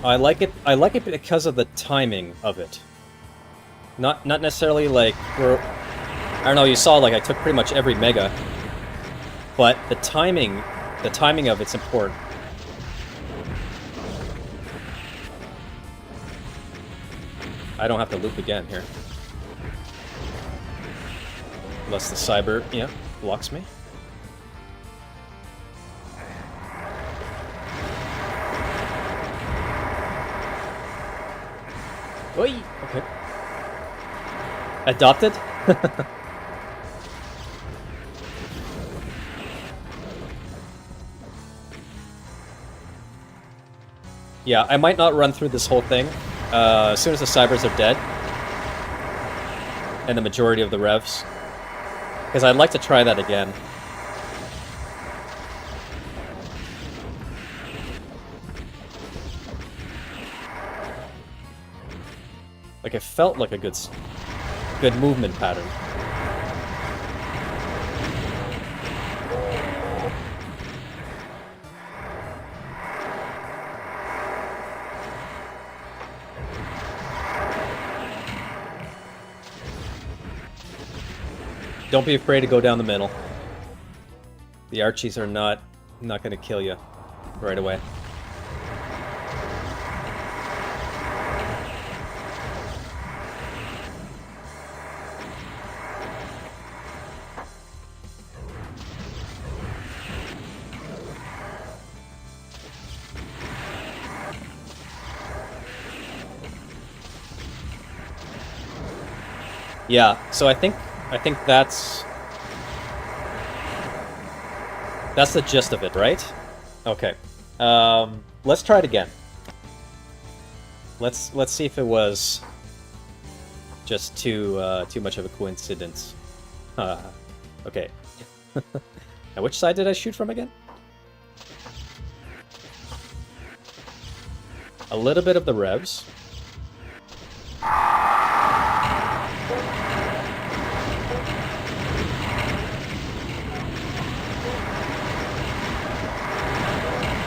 I like it because of the timing of it. Not necessarily like I don't know, you saw like I took pretty much every mega. But the timing of it's important. I don't have to loop again here. Unless the cyber, yeah, blocks me. Oi! Okay. Adopted? Yeah, I might not run through this whole thing. As soon as the cybers are dead. And the majority of the revs. Because I'd like to try that again. Like, it felt like a good movement pattern. Don't be afraid to go down the middle. The Archies are not going to kill you right away. Yeah, so I think that's the gist of it, right? Okay. Let's try it again. Let's see if it was just too much of a coincidence. Okay. Now, which side did I shoot from again? A little bit of the revs.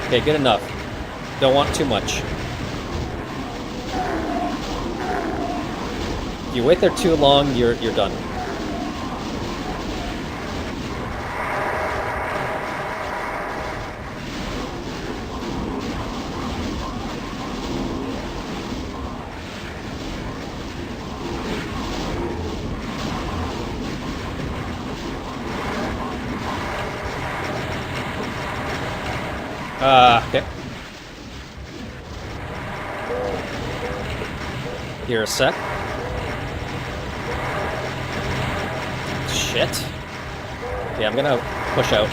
Okay, good enough. Don't want too much. If you wait there too long, you're done. Okay. Here a sec. Shit. Okay, I'm gonna push out.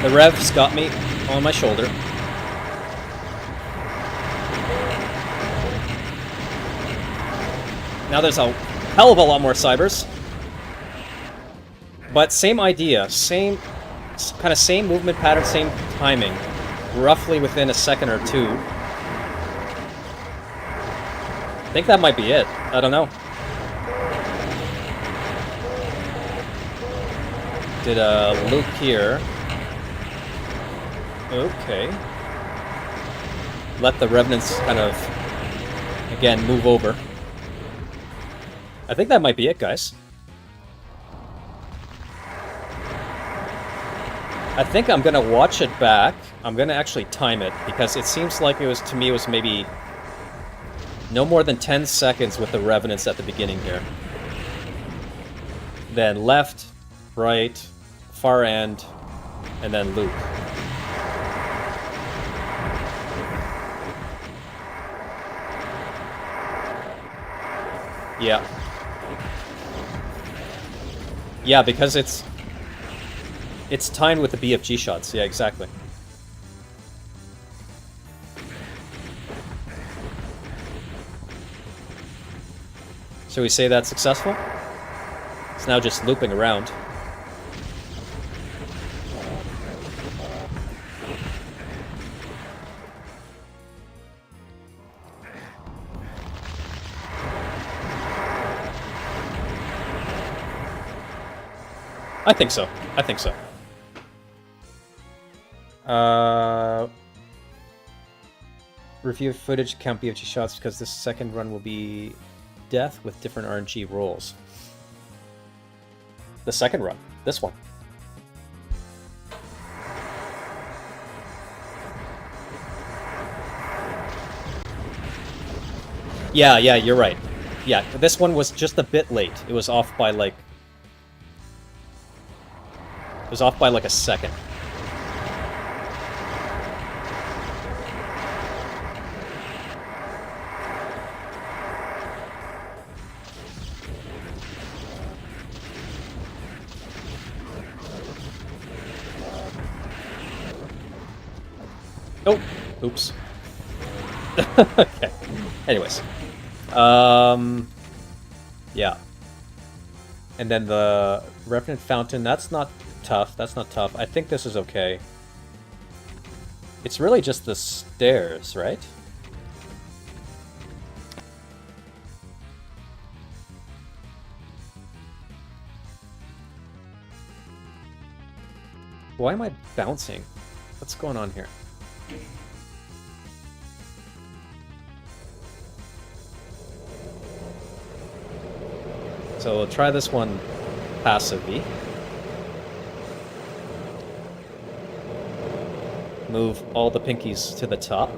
The revs got me on my shoulder. Now there's a hell of a lot more cybers. But same idea, same movement pattern, same timing. Roughly within a second or two. I think that might be it. I don't know. Did a loop here. Okay. Let the revenants kind of, again, move over. I think that might be it, guys. I think I'm gonna watch it back. I'm gonna actually time it, because it seems like it was, to me, it was maybe no more than 10 seconds with the revenants at the beginning here. Then left, right, far end, and then loop. Yeah. Yeah, because it's timed with the BFG shots. Yeah, exactly. So we say that's successful? It's now just looping around. I think so. I think so. Review footage, count BFG shots, because this second run will be death with different RNG rolls. The second run. This one. Yeah, you're right. Yeah, this one was just a bit late. It was off by like... It was off by like a second. Oh, oops. Okay. Anyways. Yeah. And then the Revenant Fountain, that's not tough. That's not tough. I think this is okay. It's really just the stairs, right? Why am I bouncing? What's going on here? So we'll try this one passively. Move all the pinkies to the top.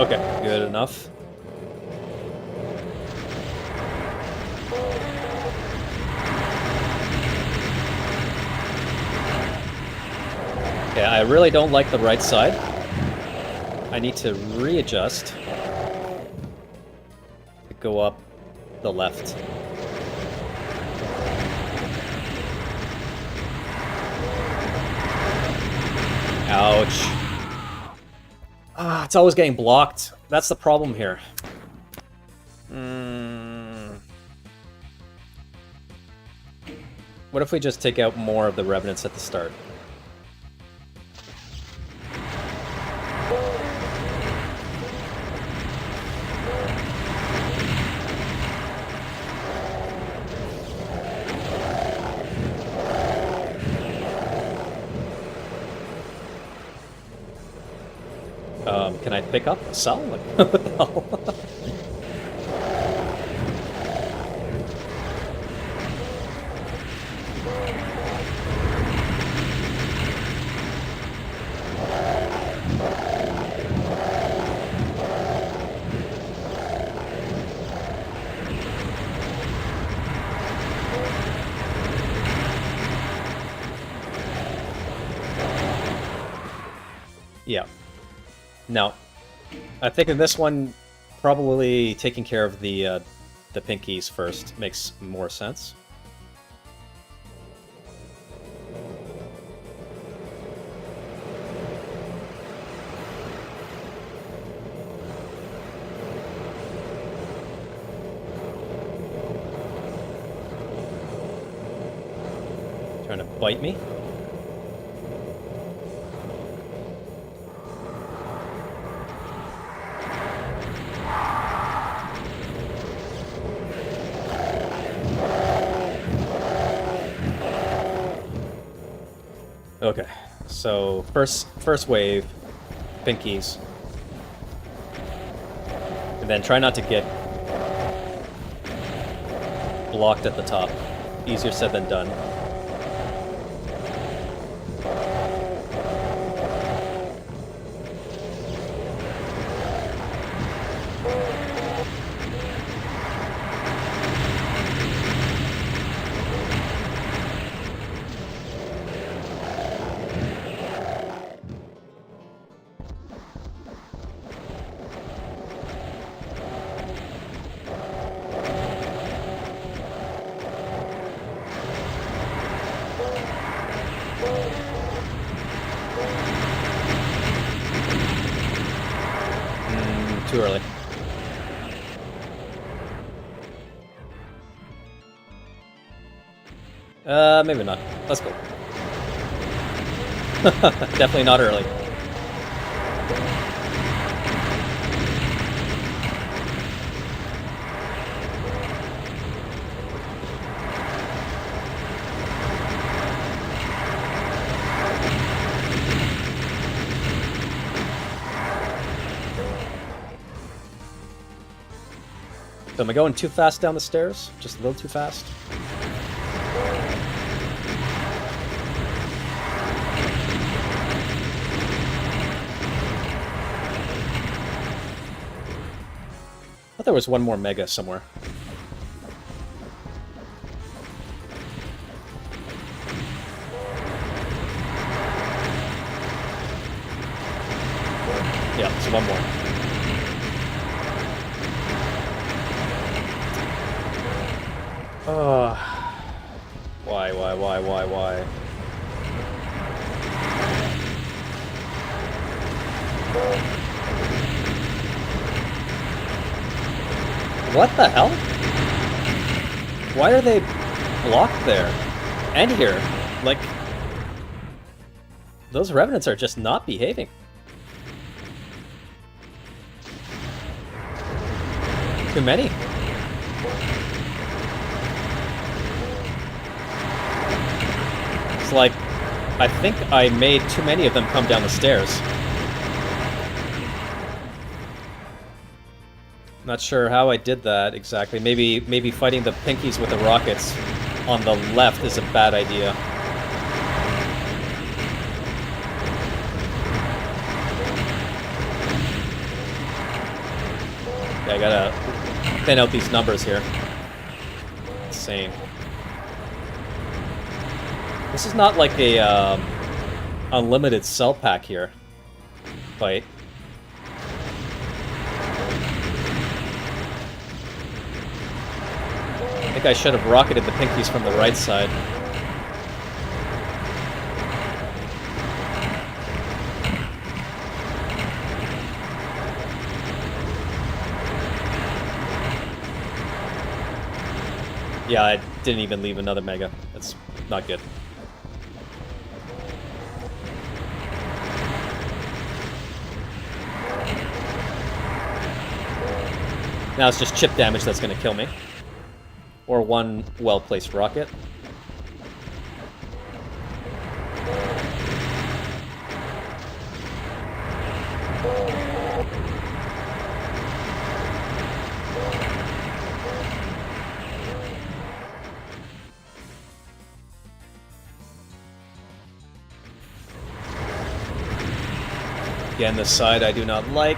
Okay, good enough. Okay, I really don't like the right side. I need to readjust. Go up the left. Ouch. Ah, it's always getting blocked. That's the problem here. What if we just take out more of the revenants at the start? Can I pick up a cell? Like, what the hell? Yeah. No. I think in this one, probably taking care of the pinkies first makes more sense. Trying to bite me? Okay, so first wave, pinkies, and then try not to get blocked at the top. Easier said than done. Too early. Maybe not. Let's go. Definitely not early. So am I going too fast down the stairs? Just a little too fast? I thought there was one more mega somewhere. Yeah, there's one more. Why? What the hell? Why are they blocked there? And here? Like, those revenants are just not behaving. Too many. It's like, I think I made too many of them come down the stairs. Not sure how I did that exactly. Maybe fighting the pinkies with the rockets on the left is a bad idea. Okay, I gotta thin out these numbers here. Insane. This is not like a unlimited cell pack here. Fight. I think I should have rocketed the pinkies from the right side. Yeah, I didn't even leave another mega. That's not good. Now it's just chip damage that's going to kill me. Or one well-placed rocket. Again, this side I do not like.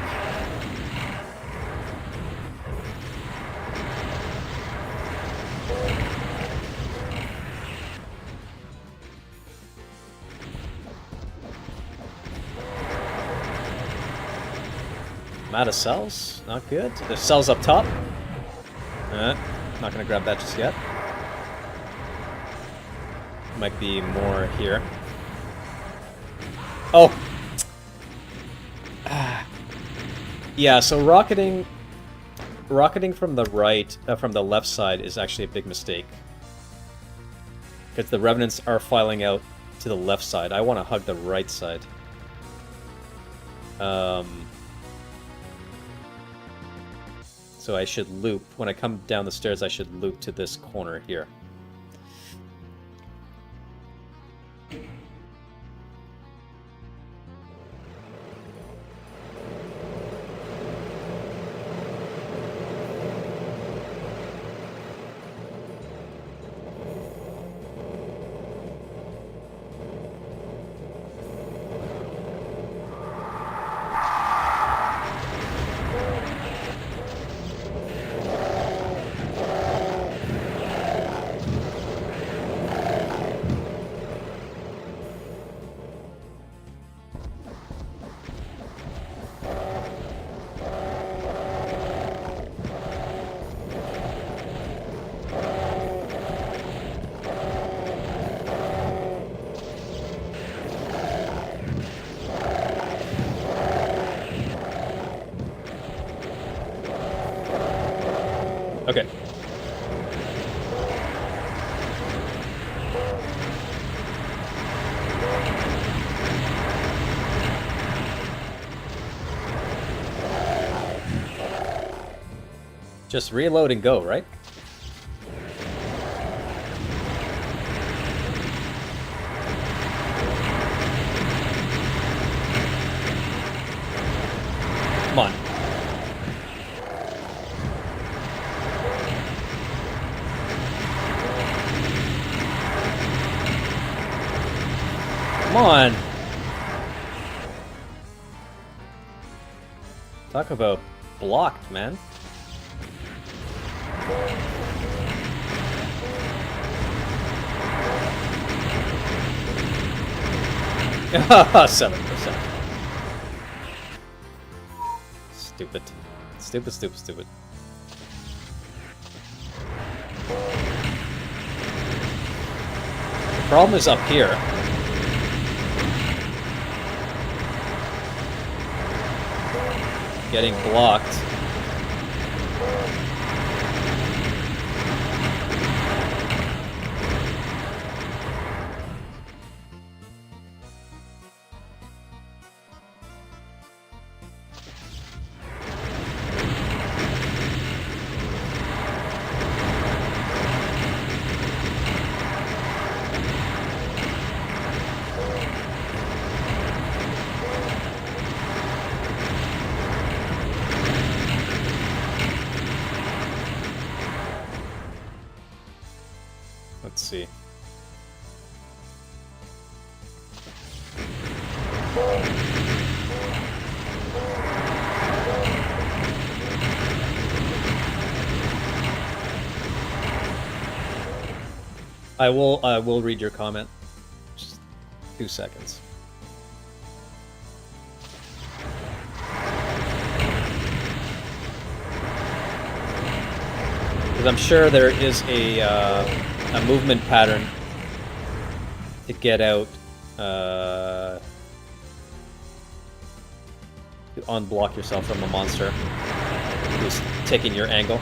I'm out of cells. Not good. There's cells up top. Not gonna grab that just yet. Might be more here. Oh! Yeah, so rocketing from the right, from the left side is actually a big mistake. Because the revenants are filing out to the left side. I want to hug the right side. So I should loop. When I come down the stairs, I should loop to this corner here. Okay. Just reload and go, right? Come on. Come on. Talk about blocked, man. Haha, 7%. Stupid. Stupid, stupid, stupid. The problem is up here. Getting blocked. I will read your comment. Just 2 seconds. Because I'm sure there is a movement pattern to get out, to unblock yourself from a monster who's taking your angle.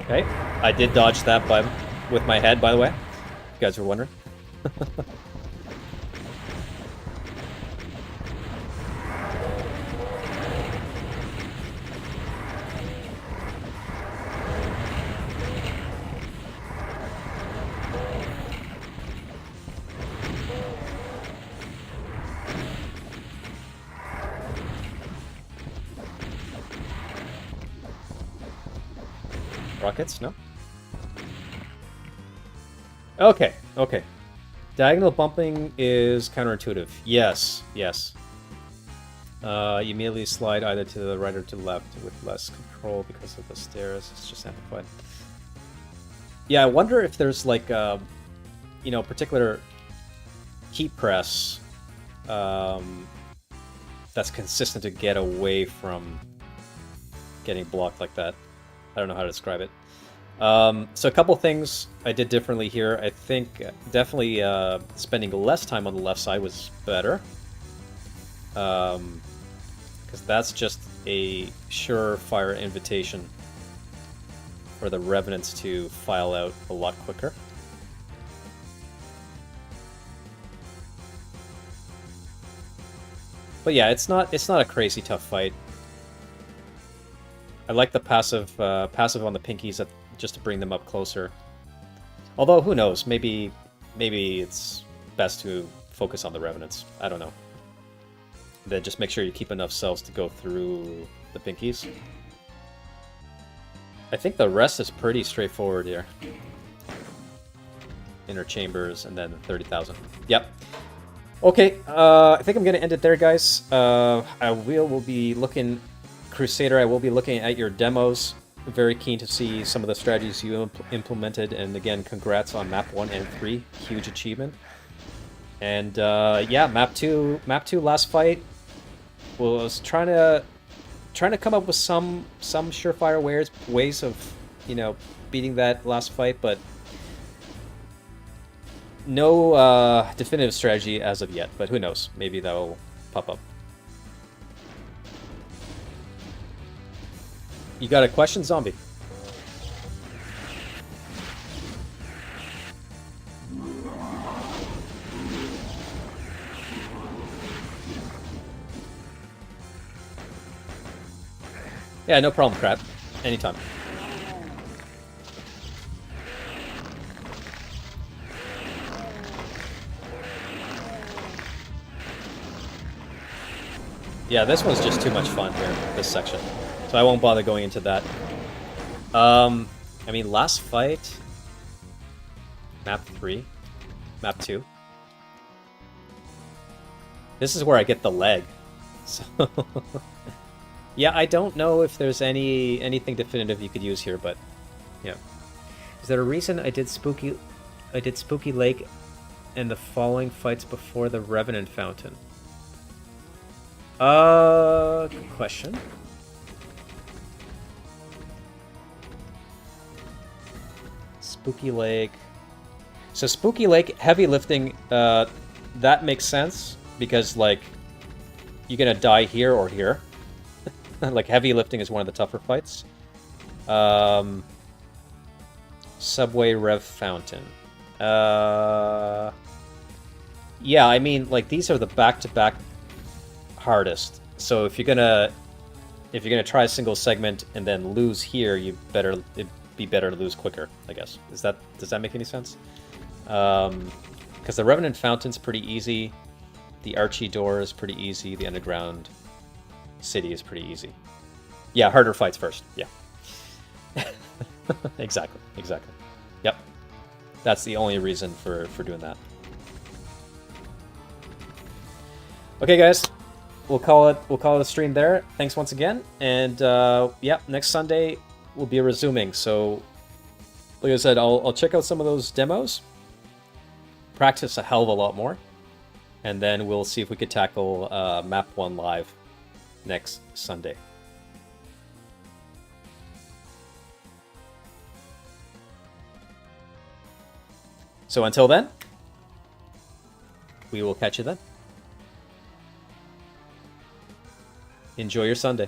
Okay, I did dodge that with my head, by the way. You guys were wondering. Rockets? No? Okay, okay. Diagonal bumping is counterintuitive. Yes, yes. You immediately slide either to the right or to the left with less control because of the stairs. It's just amplified. Yeah, I wonder if there's like a, you know, particular key press that's consistent to get away from getting blocked like that. I don't know how to describe it. So a couple things I did differently here. I think definitely spending less time on the left side was better. Because that's just a surefire invitation for the Revenants to file out a lot quicker. But yeah, it's not a crazy tough fight. I like the passive on the pinkies just to bring them up closer. Although, who knows? Maybe it's best to focus on the Revenants. I don't know. Then just make sure you keep enough cells to go through the pinkies. I think the rest is pretty straightforward here. Inner chambers and then 30,000. Yep. Okay, I think I'm going to end it there, guys. I will be looking... Crusader, I will be looking at your demos. Very keen to see some of the strategies you implemented, and again, congrats on map 1 and 3. Huge achievement. And yeah, map 2 last fight was trying to come up with some surefire ways of, you know, beating that last fight, but no definitive strategy as of yet, but who knows, maybe that'll pop up. You got a question, Zombie? Yeah, no problem, Crap. Anytime. Yeah, this one's just too much fun here, this section. So I won't bother going into that. I mean, last fight... Map 3. Map 2. This is where I get the leg. So... yeah, I don't know if there's anything definitive you could use here, but... yeah. Is there a reason I did Spooky Lake and the following fights before the Revenant Fountain? Good question. Spooky Lake. So Spooky Lake, heavy lifting, that makes sense because, like, you're gonna die here or here. Like, heavy lifting is one of the tougher fights. Subway Rev Fountain. Yeah, I mean, like, these are the back-to-back hardest. So if you're gonna try a single segment and then lose here, it'd be better to lose quicker, I guess. Does that make any sense? Because the Revenant Fountain's pretty easy, the Archie Door is pretty easy, the Underground City is pretty easy. Yeah, harder fights first. Yeah. Exactly. Yep. That's the only reason for doing that. Okay, guys. We'll call it a stream there. Thanks once again. And yeah, next Sunday we'll be resuming. So like I said, I'll check out some of those demos, practice a hell of a lot more, and then we'll see if we could tackle Map 1 live next Sunday. So until then, we will catch you then. Enjoy your Sunday.